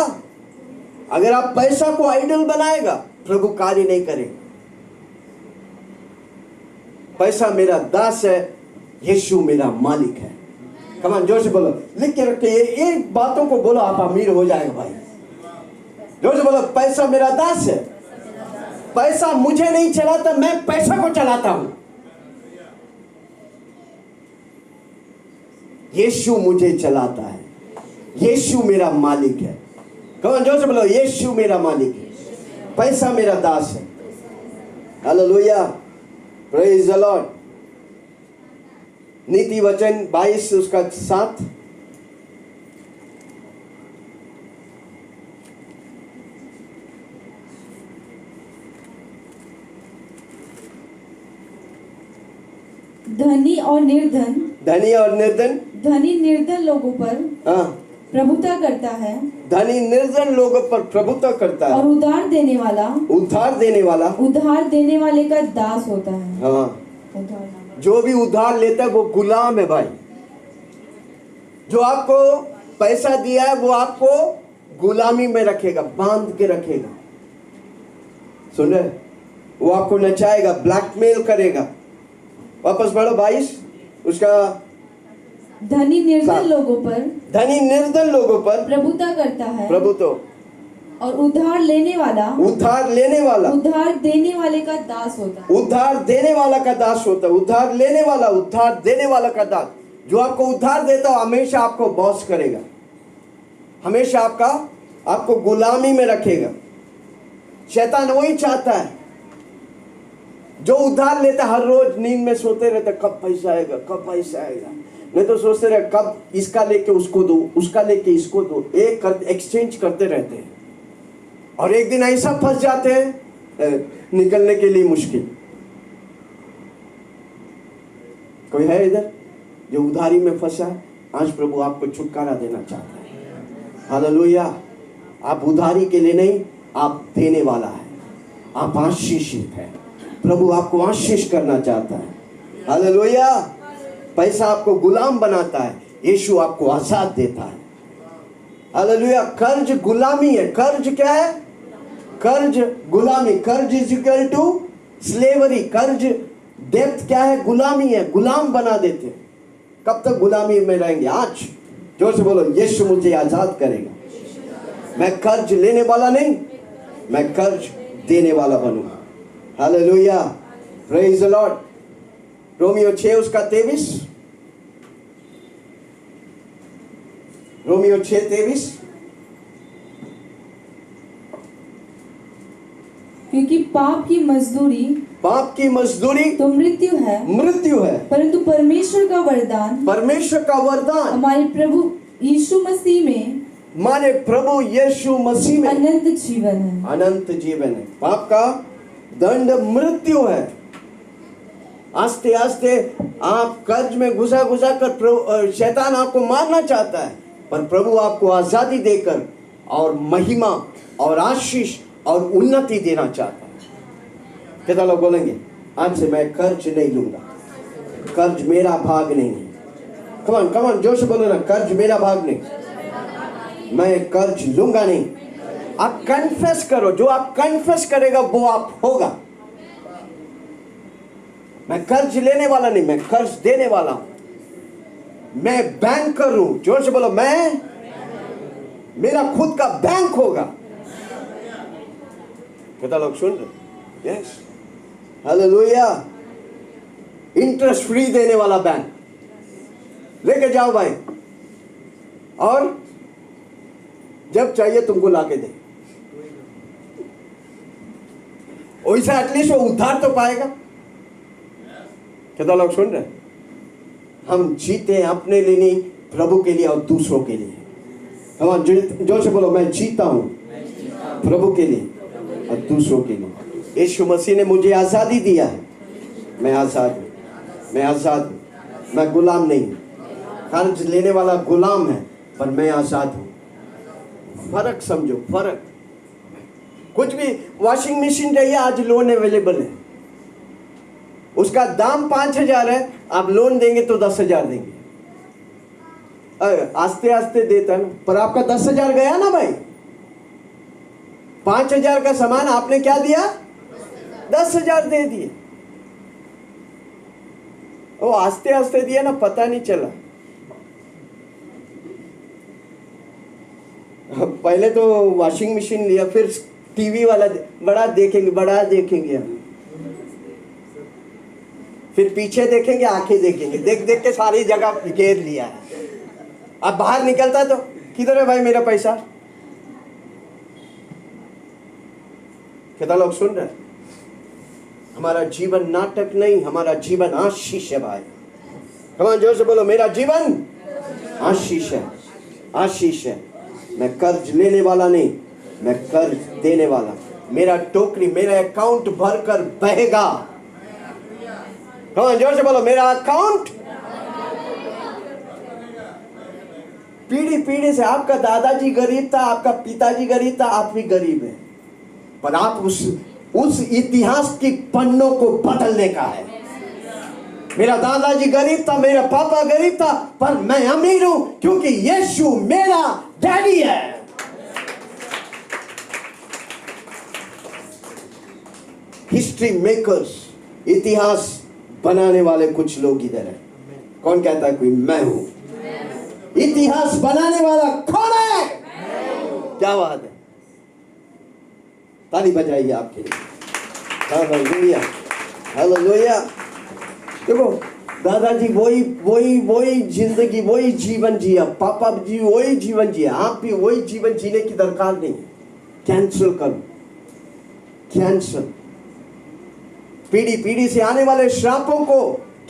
अगर आप पैसा को आइडल बनाएगा, प्रभु कार्य नहीं करेगा। पैसा मेरा दास है, यीशु मेरा मालिक है। कमान जोर से बोलो, लिख के रखिए, ये बातों को बोलो, आप अमीर हो जाएगा भाई। जोर से बोलो, पैसा मेरा दास है। पैसा मुझे नहीं चलाता, मैं पैसा को चलाता हूं। यीशु मुझे चलाता है, यीशु मेरा मालिक है। कमान जोर से बोलो, यीशु मेरा मालिक है, पैसा मेरा दास है। Hallelujah, praise the Lord. नीति वचन 22 उसका 7। धनी और निर्धन, धनी निर्धन लोगों पर प्रभुता करता है। धनी निर्धन लोगों पर प्रभुता करता है। और उधार देने वाला उधार देने वाले का दास होता है। हाँ, जो भी उधार लेता है वो गुलाम है भाई। जो आपको पैसा दिया है वो आपको गुलामी में रखेगा, बांध के रखेगा। सुन रहे, वो आपको नचाएगा, ब्लैकमेल करेगा। वापस बढ़ो 22 उसका। धनी निर्धन लोगों पर प्रभुता करता है। प्रभु तो और उधार देने वाला उधार देने वाले का दास होता है। उधार देने वाला का दास होता है। उधार देने वाला का दास। जो आपको उधार देता है हमेशा आपको बॉस करेगा, हमेशा आपको गुलामी में रखेगा। शैतान वही चाहता है। जो उधार लेता हर रोज नींद में सोते रहते, कब पैसा आएगा, कब पैसा आएगा। नहीं तो सोचते रहे कब इसका लेके उसको दो, उसका लेके इसको दो, एक्सचेंज करते रहते हैं। और एक दिन ऐसा फंस जाते हैं निकलने के लिए मुश्किल। कोई है इधर जो उधारी में फंसा है? आज प्रभु आपको छुटकारा देना चाहता है। हालेलुया। आप उधारी के लिए नहीं, आप देने वाला है, आप आशीषित है। प्रभु आपको आशीष करना चाहता है। हालेलुया। पैसा आपको गुलाम बनाता है, यीशु आपको आजाद देता है। हालेलुया। कर्ज गुलामी है। कर्ज क्या है? कर्ज गुलामी। कर्ज इज इक्वल टू स्लेवरी। कर्ज डेप्थ क्या है? गुलामी है। गुलाम बना देते। कब तक गुलामी में रहेंगे? आज जोर से बोलो, यीशु मुझे आजाद करेगा। मैं कर्ज लेने वाला नहीं, मैं कर्ज देने वाला बनूंगा। Hallelujah, praise the Lord. Romeo 6 उसका 23। रोमियो 6:23। क्योंकि पाप की मजदूरी तो मृत्यु है, परंतु परमेश्वर का वरदान हमारे प्रभु यीशु मसीह में अनंत जीवन है। पाप का दंड मृत्यु है। आस्ते आस्ते आप कर्ज में घुसा कर शैतान आपको मारना चाहता है, पर प्रभु आपको आजादी देकर और महिमा और आशीष और उन्नति देना चाहता है। कितना लोग बोलेंगे आज से मैं कर्ज नहीं लूंगा, कर्ज मेरा भाग नहीं है। कमान जोर से बोलो ना, कर्ज मेरा भाग नहीं, मैं कर्ज लूंगा नहीं। आप कन्फेस करो, जो आप कन्फेस करेगा वो आप होगा। मैं कर्ज लेने वाला नहीं, मैं कर्ज देने वाला हूं। मैं बैंकर हूं। जोर से बोलो, मैं मेरा खुद का बैंक होगा। कितना लोग सुन रहे? Yes, hallelujah. इंटरेस्ट फ्री देने वाला बैंक लेके जाओ भाई, और जब चाहिए तुमको लाके दे। वैसा एटलीस्ट वो उधार तो पाएगा। कितना लोग सुन रहे? हम जीते हैं अपने लिए नहीं, प्रभु के लिए और दूसरों के लिए। हम जोर से बोलो, मैं जीता हूं प्रभु के लिए और दूसरों के लिए। यीशु मसीह ने मुझे आजादी दिया है। मैं आजाद हूं, मैं आजाद हूं, मैं गुलाम नहीं। कर्ज लेने वाला गुलाम है, पर मैं आजाद हूं। फर्क समझो, फर्क। कुछ भी वॉशिंग मशीन चाहिए, आज लोन अवेलेबल है। उसका दाम 5,000 है, आप लोन देंगे तो 10,000 देंगे। आस्ते आस्ते देता है ना, पर आपका 10,000 गया ना भाई। 5,000 का सामान आपने क्या दिया? 10,000 दे दिए। वो आस्ते आस्ते दिया ना, पता नहीं चला। पहले तो वॉशिंग मशीन लिया, फिर टीवी वाला बड़ा देखेंगे हम, फिर पीछे देखेंगे, आंखें देखेंगे, देख देख के सारी जगह घेर लिया है। अब बाहर निकलता तो किधर है भाई मेरा पैसा? कितना लोग सुन रहे? हमारा जीवन नाटक नहीं, हमारा जीवन आशीष है भाई। कमान जोर से बोलो, मेरा जीवन आशीष है, आशीष है। मैं कर्ज लेने वाला नहीं, मैं कर्ज देने वाला। मेरा टोकरी, मेरा अकाउंट भरकर बहेगा। कमान जोर से बोलो, मेरा अकाउंट। पीढ़ी पीढ़ी से आपका दादाजी गरीब था, आपका पिताजी गरीब था, आप भी गरीब हैं, पर आप उस इतिहास की पन्नों को बदलने का है। मेरा दादाजी गरीब था, मेरा पापा गरीब था, पर मैं अमीर हूं क्योंकि यीशु मेरा डैडी है। हिस्ट्री मेकर्स, इतिहास बनाने वाले कुछ लोग इधर है। कौन कहता है? कोई मैं हूं। इतिहास बनाने वाला कौन है? क्या बात है, ताली बजाइए आपके लिए। Hallelujah, hallelujah. देखो, दादाजी वही जिंदगी, वही जीवन जिया, पापा जी वही जीवन जिया, आप भी वही जीवन जीने की दरकार नहीं। कैंसिल करो, कैंसिल। पीढ़ी पीढ़ी से आने वाले श्रापों को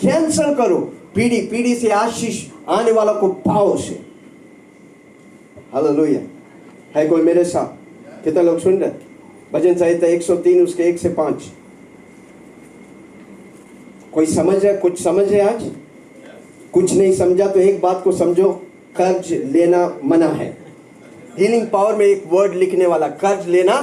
कैंसिल करो, पीढ़ी पीढ़ी से आशीष आने वाला को पाओ से। हालेलुया। है कोई मेरे साथ? कितने लोग सुन रहे? भजन संहिता 103 उसके 1 से 5। कोई समझ है? कुछ समझ है? आज कुछ नहीं समझा तो एक बात को समझो, कर्ज लेना मना है। हीलिंग पावर में एक वर्ड लिखने वाला, कर्ज लेना।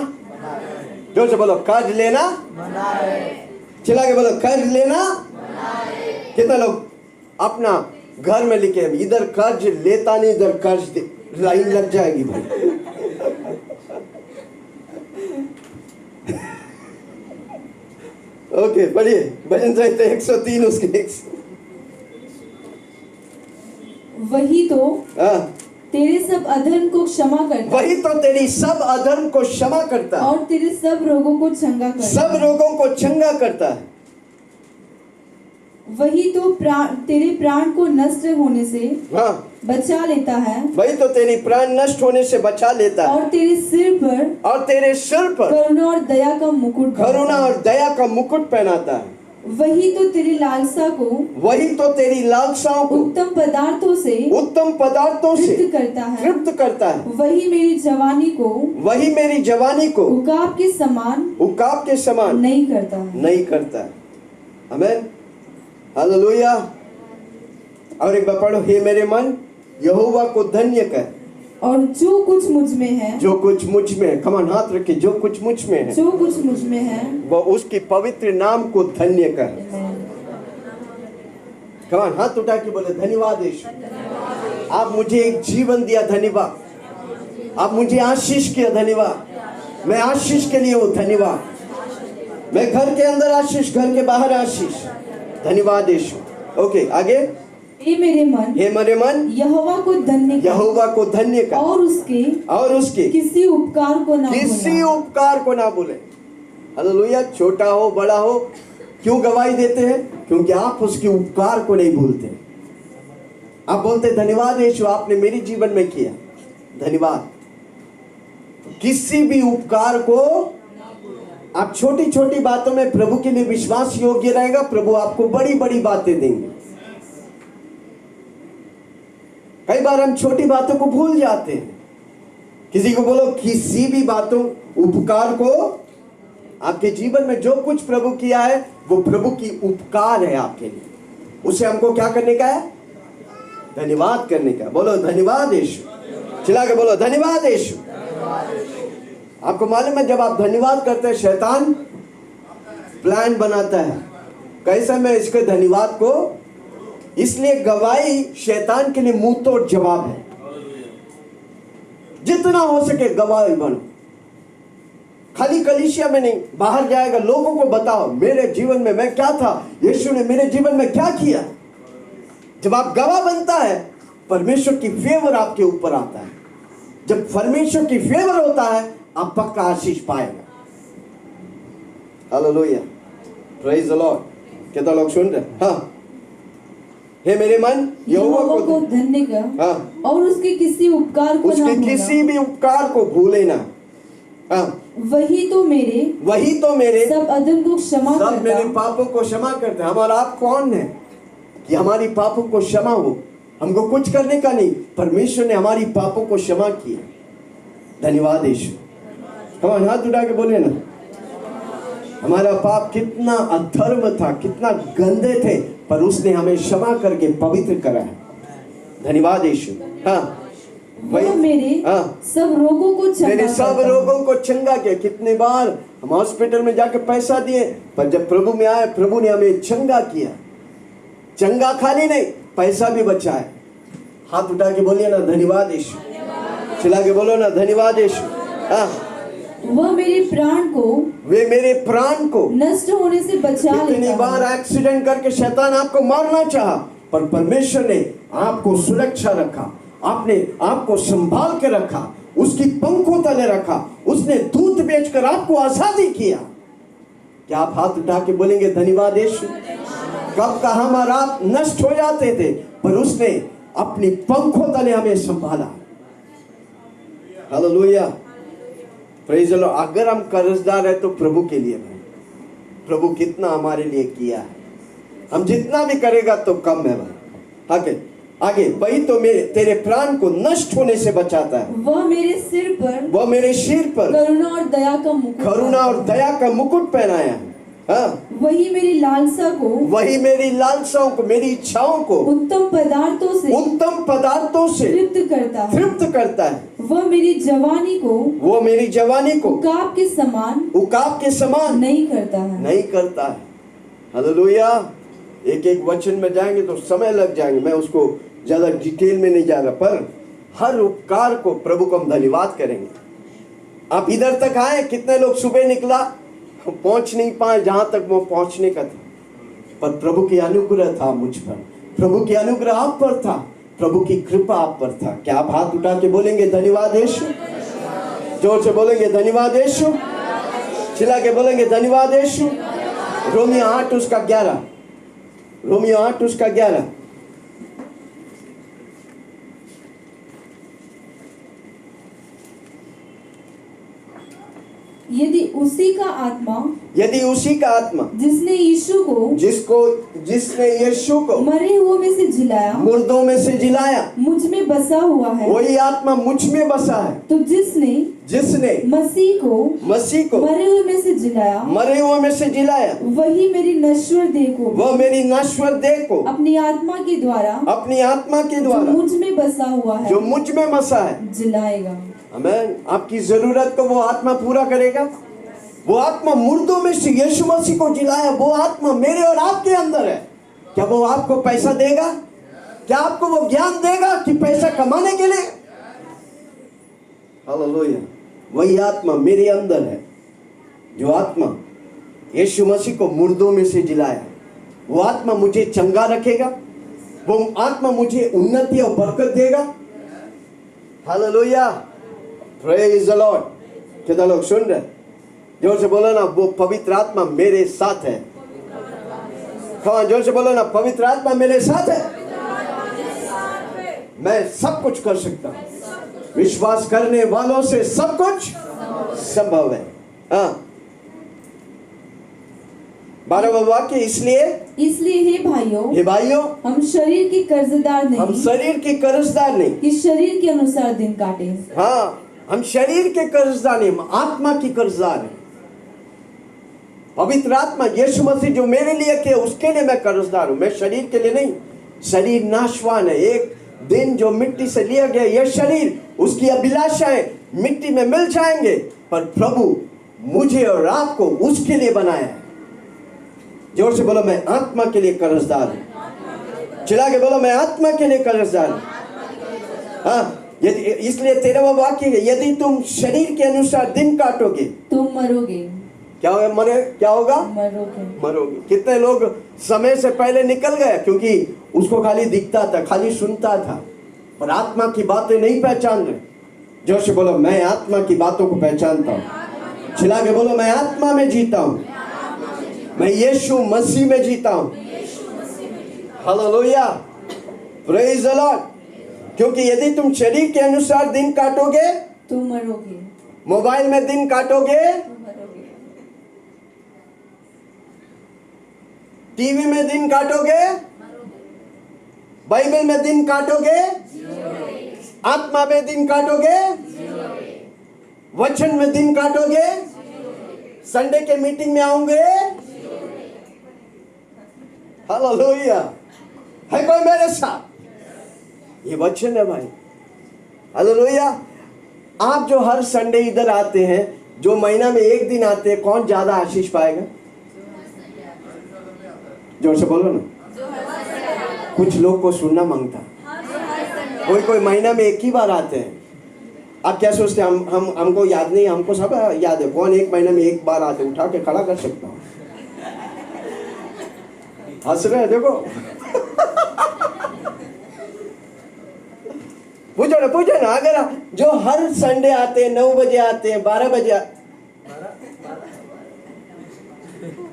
जोर से बोलो, कर्ज लेना मना है। चिल्ला के बोलो, कर्ज लेना मना है। कितने लोग अपना घर में लिखे, इधर कर्ज लेता नहीं, इधर कर्ज दे, लाइन लग जाएगी भाई। ओके, पढ़िए भजन संहिता 103 उसके 1। वही तो तेरे सब अधर्म को क्षमा करता, वही तो तेरी सब अधर्म को क्षमा करता और तेरे सब रोगों को चंगा करता, सब रोगों को चंगा करता है। वही तो तेरे प्राण को नष्ट होने से बचा लेता है, वही तो तेरी प्राण नष्ट होने से बचा लेता है, और तेरे सिर पर करुणा और दया का मुकुट पहनाता है। वही तो तेरी लालसाओं को उत्तम पदार्थों से तृप्त करता है। वही मेरी जवानी को उकाब के समान नहीं करता है। आमीन, हालेलुया। और एक बार पढ़ो, हे मेरे मन यहोवा को धन्य कर, और जो कुछ मुझ में है, कमान हाथ रखे, जो कुछ मुझ में है वो उसके पवित्र नाम को धन्य कर। कमान हाथ उठा के बोले, धन्यवाद यीशु, आप मुझे एक जीवन दिया, धन्यवाद। आप मुझे आशीष किया, धन्यवाद। मैं आशीष के लिए हूँ, धन्यवाद। मैं घर के अंदर आशीष, घर के बाहर आशीष, धन्यवाद यीशु। ओके, आगे। हे मेरे मन यहोवा को धन्य कर, और उसके किसी उपकार को ना भूले। हालेलुया। छोटा हो बड़ा हो, क्यों गवाही देते हैं? क्योंकि आप उसके उपकार को नहीं भूलते। आप बोलते धन्यवाद यीशु, आपने मेरे जीवन में किया, धन्यवाद। किसी भी उपकार को आप छोटी छोटी बातों में प्रभु के लिए विश्वास योग्य रहेगा, प्रभु आपको बड़ी बड़ी बातें देंगे। कई बार हम छोटी बातों को भूल जाते हैं। किसी को बोलो, किसी भी बातों उपकार को, आपके जीवन में जो कुछ प्रभु किया है वो प्रभु की उपकार है आपके लिए, उसे हमको क्या करने का है? धन्यवाद करने का। बोलो धन्यवाद यीशु, चिल्ला के बोलो धन्यवाद यीशु। आपको मालूम है, जब आप धन्यवाद करते हैं, शैतान प्लान बनाता है कैसे मैं इसके धन्यवाद को, इसलिए गवाही शैतान के लिए मुंह तोड़ जवाब है। जितना हो सके गवाही बनो। खाली कलीसिया में नहीं, बाहर जाएगा, लोगों को बताओ मेरे जीवन में मैं क्या था, यीशु ने मेरे जीवन में क्या किया। जब आप गवाह बनता है, परमेश्वर की फेवर आपके ऊपर आता है। जब परमेश्वर की फेवर होता है, आप पक्का आशीष पाएगा। Hallelujah, praise the Lord. कितना लोग सुन रहे? हाँ, हे मेरे मन यहोवा को धन्य कर, हाँ, और उसके किसी उपकार को उसके किसी भी उपकार को भूले ना। हाँ, वही तो मेरे सब अधर्म को क्षमा करता, सब मेरे पापों को क्षमा करता है। हमारा आप कौन है कि हमारी पापों को क्षमा हो? हमको कुछ करने का नहीं, परमेश्वर ने हमारी पापों को क्षमा किया। धन्यवाद यीशु। हम हाथ उठा के बोले ना, हमारा पाप कितना अधर्म था, कितना गंदे थे, पर उसने हमें क्षमा करके पवित्र करा है। धन्यवाद यीशु। हाँ, वह मेरे सब रोगों को चंगा किया। कितने बार हम हॉस्पिटल में जाके पैसा दिए, पर जब प्रभु में आए, प्रभु ने हमें चंगा किया। चंगा खाली नहीं, पैसा भी बचाए। हाथ उठा के बोलिए ना, धन्यवाद यीशु। चिल्ला के बोलो ना, धन्यवाद यीशु। हाँ, वह मेरे प्राण को नष्ट होने से बचा लेता है। कितनी बार एक्सीडेंट करके शैतान आपको मारना चाहा, पर परमेश्वर ने आपको सुरक्षा रखा, आपने आपको संभाल के रखा, उसकी पंखों तले रखा, उसने दूध बेचकर आपको आजादी किया। क्या आप हाथ उठा के बोलेंगे धन्यवाद यीशु? कब का हम और आप नष्ट हो जाते थे, पर उसने अपनी पंखों तले हमें संभाला। Hallelujah, praise the Lord. अगर हम कर्जदार है तो प्रभु के लिए भाई, प्रभु कितना हमारे लिए किया है, हम जितना भी करेगा तो कम है भाई। आगे वही तो तेरे प्राण को नष्ट होने से बचाता है। वह मेरे सिर पर करुणा और दया का मुकुट पहनाया है। हाँ, वही मेरी लालसाओं को, मेरी इच्छाओं को उत्तम पदार्थों से तृप्त करता है। वह मेरी जवानी को उकाब के समान नहीं करता है। हालेलुया। एक वचन में जाएंगे तो समय लग जाएंगे, मैं उसको ज्यादा डिटेल में नहीं जा रहा, पर हर उपकार को प्रभु को हम धन्यवाद करेंगे। आप इधर तक आए, कितने लोग सुबह निकला, पहुंच नहीं पाए जहां तक वो पहुंचने का था, पर प्रभु की अनुग्रह था मुझ पर, प्रभु की अनुग्रह आप पर था, प्रभु की कृपा आप पर था। क्या आप हाथ उठा के बोलेंगे धन्यवाद यीशु? जोर से बोलेंगे धन्यवाद यीशु, चिल्ला के बोलेंगे धन्यवाद यीशु। Romeo 8:11, Romeo 8:11। यदि उसी का आत्मा जिसने यीशु को मरे हुए में से जिलाया, मुर्दों में से जिलाया, मुझ में बसा हुआ है, वही आत्मा मुझ में बसा है। तो जिसने मसीह को मरे हुए में से जिलाया, वही मेरी नश्वर देह को अपनी आत्मा के द्वारा जो मुझ में बसा है जिलाएगा। आमीन। आपकी जरूरत को वो आत्मा पूरा करेगा। वो आत्मा मुर्दों में से यीशु मसीह को जिलाया, वो आत्मा मेरे और आपके अंदर है। क्या वो आपको पैसा देगा? क्या आपको वो ज्ञान देगा कि पैसा कमाने के लिए? हालेलुया। वही आत्मा मेरे अंदर है, जो आत्मा यीशु मसीह को मुर्दों में से जिलाया, वो आत्मा मुझे चंगा रखेगा, वो आत्मा मुझे उन्नति और बरकत देगा। Hallelujah, praise the Lord. कितना लोग सुन रहे? जोर से बोलो ना, वो पवित्र आत्मा मेरे साथ है। हाँ, जोर से बोलो ना, पवित्र आत्मा मेरे साथ है। मैं सब कुछ कर सकता हूँ, विश्वास करने वालों से सब कुछ संभव है। हाँ, 12वां वाक्य, इसलिए हे भाइयों हम शरीर के कर्जदार नहीं कि शरीर के अनुसार दिन काटे। हाँ, हम शरीर के कर्जदार नहीं, आत्मा की कर्जदार है। पवित्र आत्मा यीशु मसीह जो मेरे लिए किया, उसके लिए मैं कर्जदार हूं, मैं शरीर के लिए नहीं। शरीर नाशवान है, एक दिन जो मिट्टी से लिया गया यह शरीर, उसकी अभिलाषाएं मिट्टी में मिल जाएंगे, पर प्रभु मुझे और आपको उसके लिए बनाया है। जोर से बोलो, मैं आत्मा के लिए कर्जदार हूं। चिल्ला के बोलो, मैं आत्मा के लिए कर्जदार हूं। हाँ, यदि इसलिए 13वां वाक्य है, यदि तुम शरीर के अनुसार दिन काटोगे तुम मरोगे। क्या होगा? क्या होगा? मरोगे। मरोगे। कितने लोग समय से पहले निकल गए क्योंकि उसको खाली दिखता था, खाली सुनता था, पर आत्मा की बातें नहीं पहचान रहे। जोर से बोलो, मैं आत्मा की बातों को पहचानता हूँ। चिल्ला के बोलो, मैं आत्मा में जीता हूँ, मैं यीशु मसीह में जीता हूँ। Hallelujah, praise the Lord. क्योंकि यदि तुम शरीर के अनुसार दिन काटोगे तुम मरोगे। मोबाइल में दिन काटोगे, तुम मरोगे। टीवी में दिन काटोगे, बाइबल में दिन काटोगे, आत्मा में दिन काटोगे, वचन में दिन काटोगे, संडे के मीटिंग में आओगे। हालेलुया, है कोई मेरे साथ? ये वचन है भाई। हालेलुया। आप जो हर संडे इधर आते हैं, जो महीना में एक दिन आते हैं, कौन ज्यादा आशीष पाएगा? जोर से बोलो ना। कुछ लोग को सुनना मांगता, कोई महीना में एक ही बार आते हैं। आप क्या सोचते हैं? हमको याद नहीं? हमको सब याद है। कौन एक महीने में एक बार आते? उठा के खड़ा कर सकता हूँ। हंस रहे हैं, देखो। पूछो ना, अगर जो हर संडे आते हैं, 9 बजे आते हैं, 12 बजे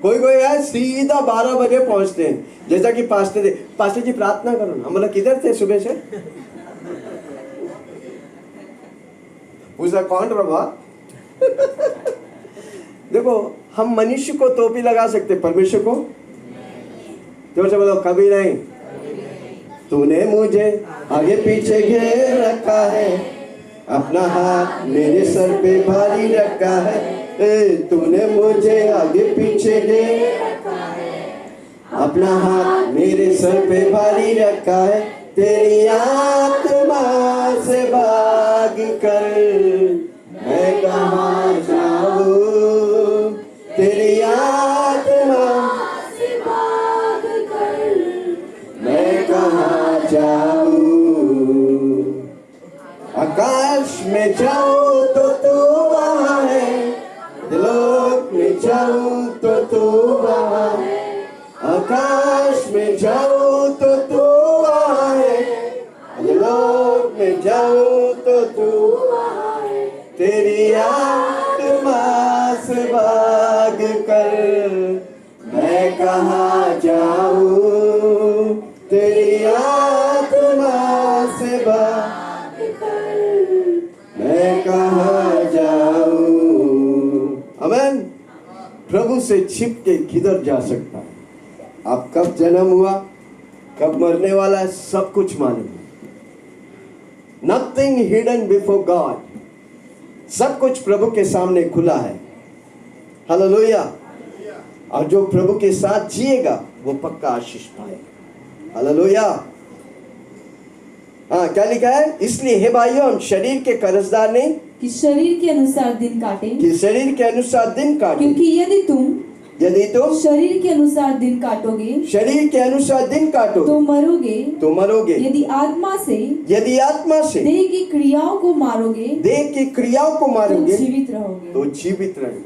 कोई है सीधा 12 बजे पहुंचते हैं। जैसा कि पास्टर जी प्रार्थना करो ना। मतलब किधर थे सुबह से? पूछा कौन रहा? देखो, हम मनुष्य को टोपी लगा सकते, परमेश्वर को जोर से बोलो, कभी नहीं। तूने मुझे आगे पीछे घेर रखा है, अपना हाथ मेरे सर पे भारी रखा है। तूने मुझे आगे पीछे घेर रखा है, अपना हाथ मेरे सर पे भारी रखा है। तेरी आत्मा से भाग कर मैं कहाँ जाऊँ? तेरी आत्मा से भाग कर मैं कहाँ जाऊँ? आकाश में जाऊँ तो तू वहाँ है, लोक में जाऊँ तो तू वहाँ है। आकाश में जाऊँ तो तू वहाँ है, लोक में जाऊँ तो तू वहाँ है। तेरी आत्मा से भाग कर मैं कहाँ जाऊँ? तेरी आत्मा से भाग कर मैं कहाँ जाऊँ? आमीन। प्रभु से छिप के किधर जा सकता है? आप कब जन्म हुआ, कब मरने वाला है, सब कुछ मालूम है। Nothing hidden before God. सब कुछ प्रभु के सामने खुला है। हालेलुया। और जो प्रभु के साथ जिएगा वो पक्का आशीष पाएगा। हालेलुया। हाँ, क्या लिखा है? इसलिए हे भाइयों, हम शरीर के कर्जदार नहीं कि शरीर के अनुसार दिन काटे, कि शरीर के अनुसार दिन काटे। क्योंकि यदि तुम शरीर के अनुसार दिन काटोगे, शरीर के अनुसार दिन काटो तो मरोगे। यदि आत्मा से देह की क्रियाओं को मारोगे, तो जीवित रहोगे।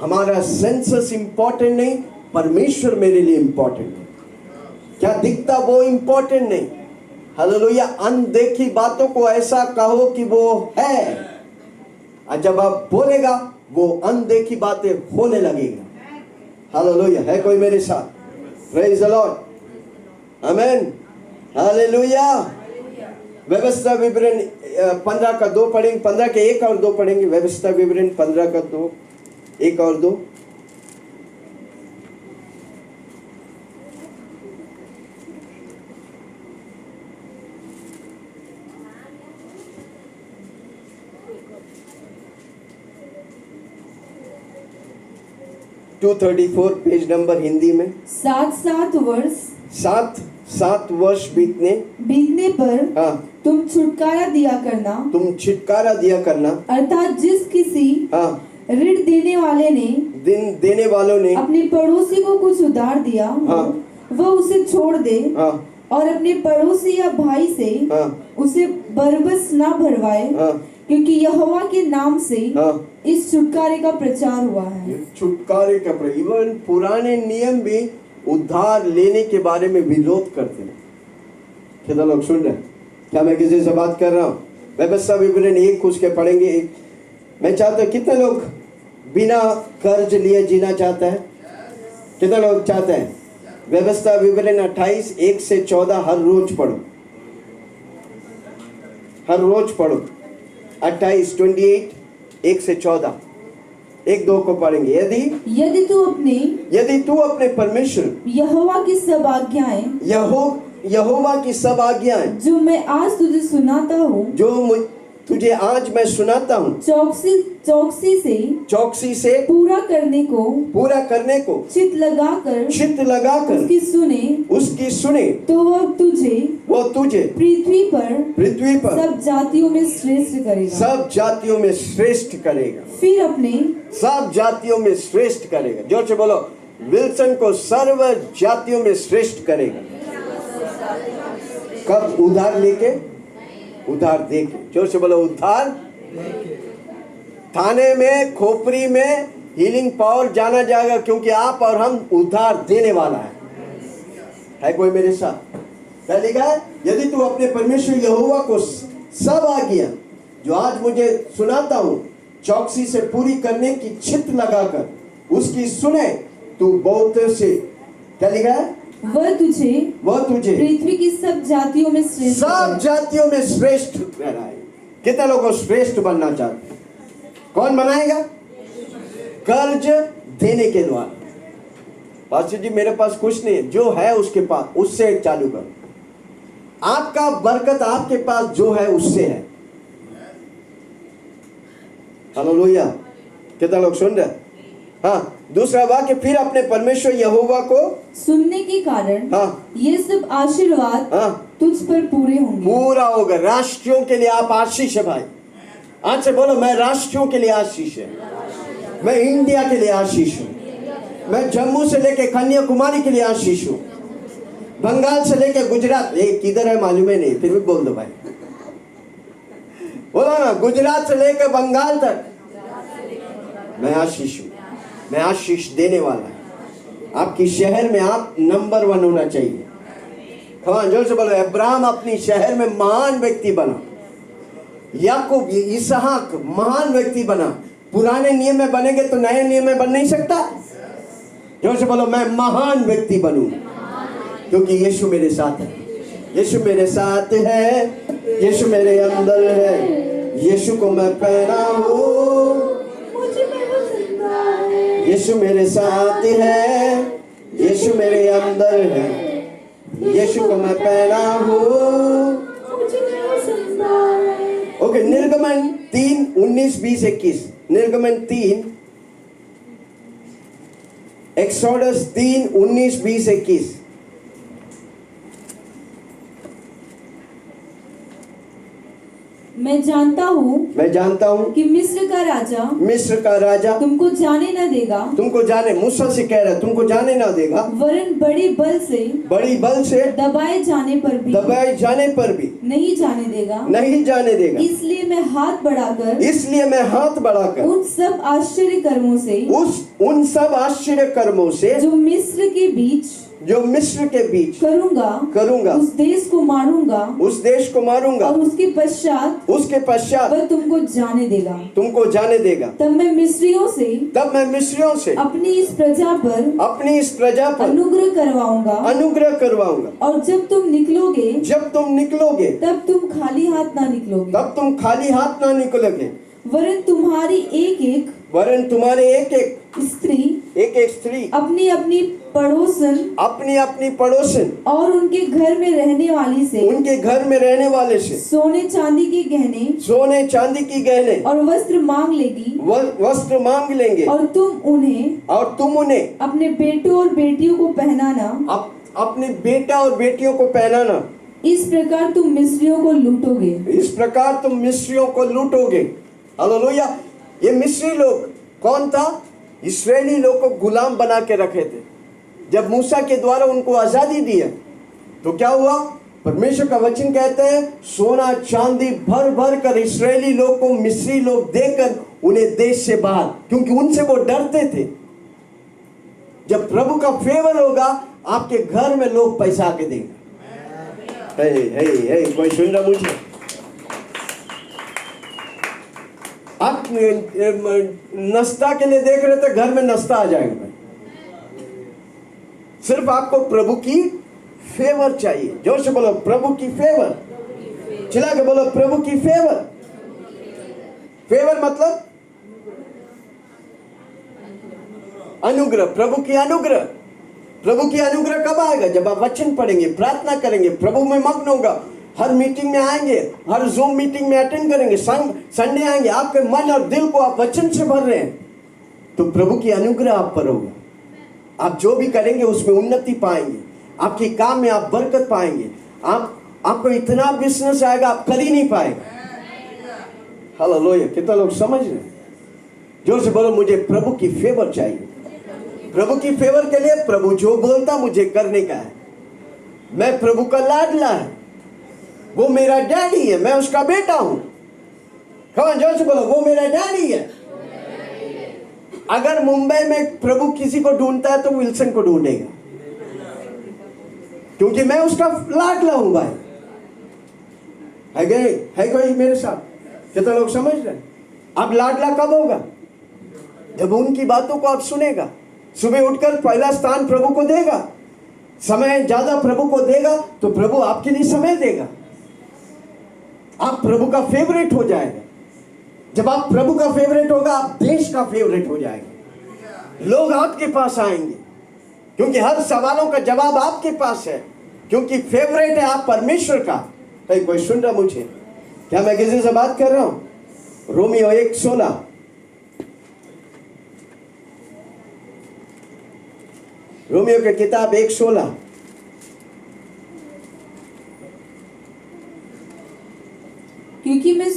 हमारा सेंसस इंपॉर्टेंट नहीं, परमेश्वर मेरे लिए इंपॉर्टेंट है। क्या दिखता वो इंपॉर्टेंट नहीं। हालेलुया। अनदेखी बातों को ऐसा कहो कि वो है, और जब आप बोलेगा वो अनदेखी बातें होने लगेगा। हालेलुया। है कोई मेरे साथ? Praise the Lord. आमीन। हालेलुया। व्यवस्था विवरण 15 का 2 पढ़ेंगे, 15 के 1 और 2 पढ़ेंगे। व्यवस्था विवरण 15 का 2, 1 और 2। पेज नंबर हिंदी में। 7 वर्ष बीतने पर तुम छुटकारा दिया करना, अर्थात जिस किसी ऋण देने वालों ने अपने पड़ोसी को कुछ उधार दिया, वह उसे छोड़ दे और अपने पड़ोसी या भाई से हाँ, उसे बरबस ना भरवाए, हाँ, क्योंकि यहोवा के नाम से हाँ। इस छुटकारे का प्रचार हुआ है। ये छुटकारे का इवन पुराने नियम भी उद्धार लेने के बारे में विरोध करते हैं। कितना लोग सुन रहे हैं? क्या मैं किसी से बात कर रहा हूँ? व्यवस्था विवरण एक कुछ के पढ़ेंगे एक। मैं चाहता हूँ, कितने लोग बिना कर्ज लिए जीना चाहते हैं? कितने लोग चाहते हैं? व्यवस्था विवरण 28 1 से 14 हर रोज पढ़ो, हर रोज पढ़ो। 28 1 से 14 1-2 को पढ़ेंगे। यदि तू अपने परमेश्वर यहोवा की सब आज्ञाएं यहोवा की सब आज्ञाएं जो मैं आज तुझे सुनाता हूँ, तुझे आज मैं सुनाता हूँ, चौकसी से पूरा करने को चित लगाकर उसकी सुने तो वह तुझे पृथ्वी पर सब जातियों में श्रेष्ठ करेगा। फिर अपने सब जातियों में श्रेष्ठ करेगा। जोर से बोलो, विल्सन को सर्व जातियों में श्रेष्ठ करेगा। कब? उधार लेके, उधार देके। जोर से बोलो, उधार। थाने में, खोपड़ी में हीलिंग पावर जाना जाएगा, क्योंकि आप और हम उधार देने वाला है कोई मेरे साथ? क्या लिखा है? यदि तू अपने परमेश्वर यहोवा को सब आज्ञा जो आज मुझे सुनाता हूँ चौकसी से पूरी करने की चित्त लगाकर उसकी सुने, तू बहुत से, क्या लिखा है? वह तुझे पृथ्वी की सब जातियों में श्रेष्ठ बनाए। कितने लोगों को श्रेष्ठ बनना चाहते हैं? कौन बनाएगा? कर्ज देने के द्वारा। पास्टर जी मेरे पास कुछ नहीं है, जो है उसके पास, उससे चालू करो। आपका बरकत आपके पास जो है उससे है। हालेलुया। कितना लोग सुन रहे? हाँ, दूसरा वाक्य, फिर अपने परमेश्वर यहोवा को सुनने के कारण हाँ, ये सब आशीर्वाद हाँ, तुझ पर पूरे होंगे। पूरा होगा। राष्ट्रों के लिए आप आशीष है भाई। आज से बोलो, मैं राष्ट्रों के लिए आशीष है, मैं इंडिया के लिए आशीष हूँ, मैं जम्मू से लेके कन्याकुमारी के लिए आशीष हूँ, बंगाल से लेके गुजरात, किधर है मालूम है नहीं, फिर भी बोल दो भाई, बोलो ना, गुजरात से लेके बंगाल तक मैं आशीष हूँ। मैं आशीष देने वाला है। आपकी शहर में आप नंबर 1 होना चाहिए। खवान जोर से बोलो, अब्राहम अपनी शहर में महान व्यक्ति बना, याकूब इसहाक महान व्यक्ति बना। पुराने नियम में बनेंगे तो नए नियम में बन नहीं सकता। जोर से बोलो, मैं महान व्यक्ति बनूं, क्योंकि यीशु मेरे साथ है। यीशु मेरे साथ है, यीशु मेरे अंदर है, यीशु को मैं पहना हूँ। यीशु मेरे साथ है, यीशु मेरे अंदर है, यीशु को मैं पहना हूँ। ओके, निर्गमन 3 19 20 21। निर्गमन 3, एक्सोडस 3 19 20 21। मैं जानता हूँ कि मिस्र का राजा तुमको जाने न देगा। तुमको जाने, मूसा से कह रहा है, तुमको जाने ना देगा, वरन बड़ी बल से दबाए जाने पर भी नहीं जाने देगा। इसलिए मैं हाथ बढ़ाकर उन सब आश्चर्य कर्मों से जो मिस्र के बीच करूंगा उस देश को मारूंगा और उसके पश्चात वह तुमको जाने देगा। तब मैं मिस्रियों से अपनी इस प्रजा पर अनुग्रह करवाऊंगा। और जब तुम निकलोगे तब तुम खाली हाथ ना निकलोगे। वरन तुम्हारी एक स्त्री अपनी पड़ोसन और उनके घर में रहने वाले से सोने चांदी की गहने और वस्त्र मांग लेंगे। और तुम उन्हें अपने बेटों और बेटियों को पहनाना। इस प्रकार तुम मिस्रियों को लूटोगे। हालेलुया। ये मिस्री लोग कौन था? इस्राएली लोग को गुलाम बना के रखे थे। जब मूसा के द्वारा उनको आजादी दी तो क्या हुआ? परमेश्वर का वचन कहते हैं सोना चांदी भर भर कर इस्राएली लोग को मिस्री लोग देकर उन्हें देश से बाहर, क्योंकि उनसे वो डरते थे। जब प्रभु का फेवर होगा आपके घर में लोग पैसा आके देंगे। हे हे हे, कोई सुन रहा मुझे? आप नाश्ता के लिए देख रहे थे, घर में नाश्ता आ जाएगा। सिर्फ आपको प्रभु की फेवर चाहिए। जोर से बोलो प्रभु की फेवर। चिल्ला के बोलो प्रभु की फेवर। फेवर मतलब अनुग्रह, प्रभु की अनुग्रह। प्रभु की अनुग्रह कब आएगा? जब आप वचन पढ़ेंगे, प्रार्थना करेंगे, प्रभु में मग्न होगा, हर मीटिंग में आएंगे, हर जूम मीटिंग में अटेंड करेंगे, संडे आएंगे, आपके मन और दिल को आप वचन से भर रहे हैं, तो प्रभु की अनुग्रह आप पर होगा। आप जो भी करेंगे उसमें उन्नति पाएंगे, आपके काम में आप बरकत पाएंगे, आपको इतना बिजनेस आएगा आप कर ही नहीं पाएगा। हालेलुया। कितना लोग समझ रहे हैं? जोर से बोलो मुझे प्रभु की फेवर चाहिए। प्रभु की फेवर के लिए प्रभु जो बोलता मुझे करने का है। मैं प्रभु का लाडला है, वो मेरा डैडी है, मैं उसका बेटा हूं। कौन? जोर से बोलो वो मेरा डैडी है। अगर मुंबई में प्रभु किसी को ढूंढता है तो विल्सन को ढूंढेगा, क्योंकि मैं उसका लाडला हूं भाई। है कोई मेरे साथ? कितना लोग समझ रहे हैं? अब लाडला कब होगा? जब उनकी बातों को आप सुनेगा, सुबह उठकर पहला स्थान प्रभु को देगा, समय ज्यादा प्रभु को देगा, तो प्रभु आपके लिए समय देगा, आप प्रभु का फेवरेट हो जाएगा। जब आप प्रभु का फेवरेट होगा आप देश का फेवरेट हो जाएगा। लोग आपके पास आएंगे क्योंकि हर सवालों का जवाब आपके पास है, क्योंकि फेवरेट है आप परमेश्वर का। कोई सुन रहा मुझे? क्या मैं किसी से बात कर रहा हूं? रोमियो 1:16। रोमियो की किताब 1:16। क्योंकि मैं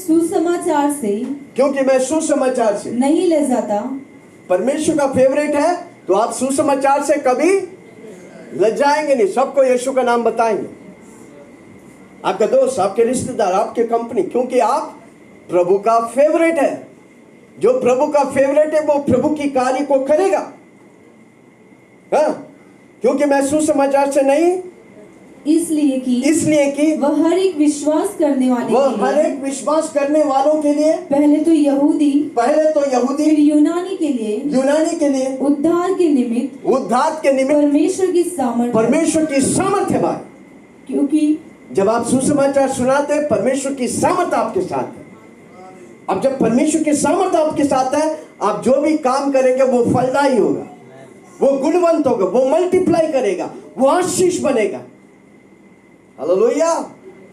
सुसमाचार से नहीं ले जाता। परमेश्वर का फेवरेट है तो आप सुसमाचार से कभी लजाएंगे नहीं। सबको यीशु का नाम बताएंगे, आपका दोस्त, आपके रिश्तेदार, आपके कंपनी, क्योंकि आप प्रभु का फेवरेट है। जो प्रभु का फेवरेट है वो प्रभु की कार्य को करेगा। हाँ, क्योंकि मैं सुसमाचार से नहीं, इसलिए कि वह हर एक विश्वास करने वालों के लिए पहले तो यहूदी फिर यूनानी के लिए उद्धार के निमित्त परमेश्वर की सामर्थ है भाई। क्योंकि जब आप सुसमाचार सुनाते हैं परमेश्वर की सामर्थ आपके साथ है। अब जब परमेश्वर की सामर्थ आपके साथ है, आप जो भी काम करेंगे वो फलदायी होगा, वो गुणवंत होगा, वो मल्टीप्लाई करेगा, वो आशीष बनेगा। हालेलुया।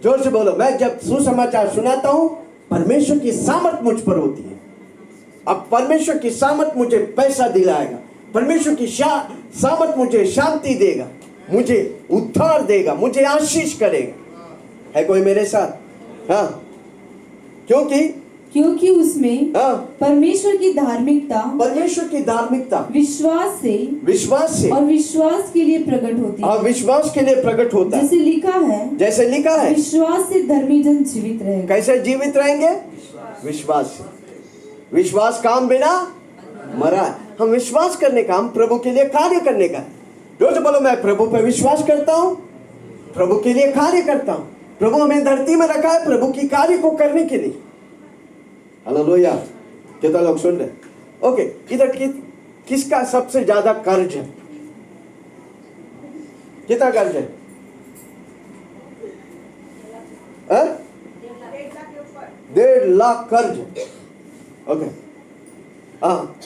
जोर से बोलो मैं जब सुसमाचार सुनाता हूं परमेश्वर की सामर्थ मुझ पर होती है। अब परमेश्वर की सामर्थ मुझे पैसा दिलाएगा, परमेश्वर की सामर्थ मुझे शांति देगा, मुझे उद्धार देगा, मुझे आशीष करेगा। है कोई मेरे साथ? हाँ, क्योंकि उसमें परमेश्वर की धार्मिकता विश्वास से और विश्वास के लिए प्रकट होती है। विश्वास के लिए प्रकट होता है। जैसे लिखा है विश्वास से धर्मी जन जीवित रहेगा। कैसे जीवित रहेंगे? विश्वास से। विश्वास काम बिना मरा। हम विश्वास करने का, हम प्रभु के लिए कार्य करने का। जो बोलो मैं प्रभु पर विश्वास करता हूं, प्रभु के लिए कार्य करता हूं। प्रभु हमें धरती में रखा है प्रभु की कार्य को करने के लिए। हालेलुया। कितना लोग सुन रहे? ओके, इधर किसका सबसे ज्यादा कर्ज है? कितना कर्ज है? 1.5 लाख कर्ज। ओके, हाँ,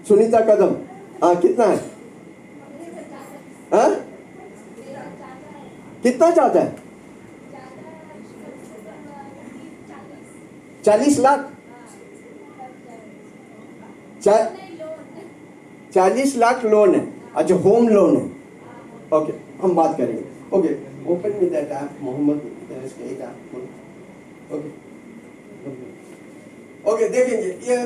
सुनीता कदम, हाँ, कितना है? हाँ, कितना चाहता है? 40 लाख। 40 लाख लोन है। अच्छा, होम लोन है। ओके, हम बात करेंगे। Okay, open with that app Mohammad. Okay, देखेंगे ये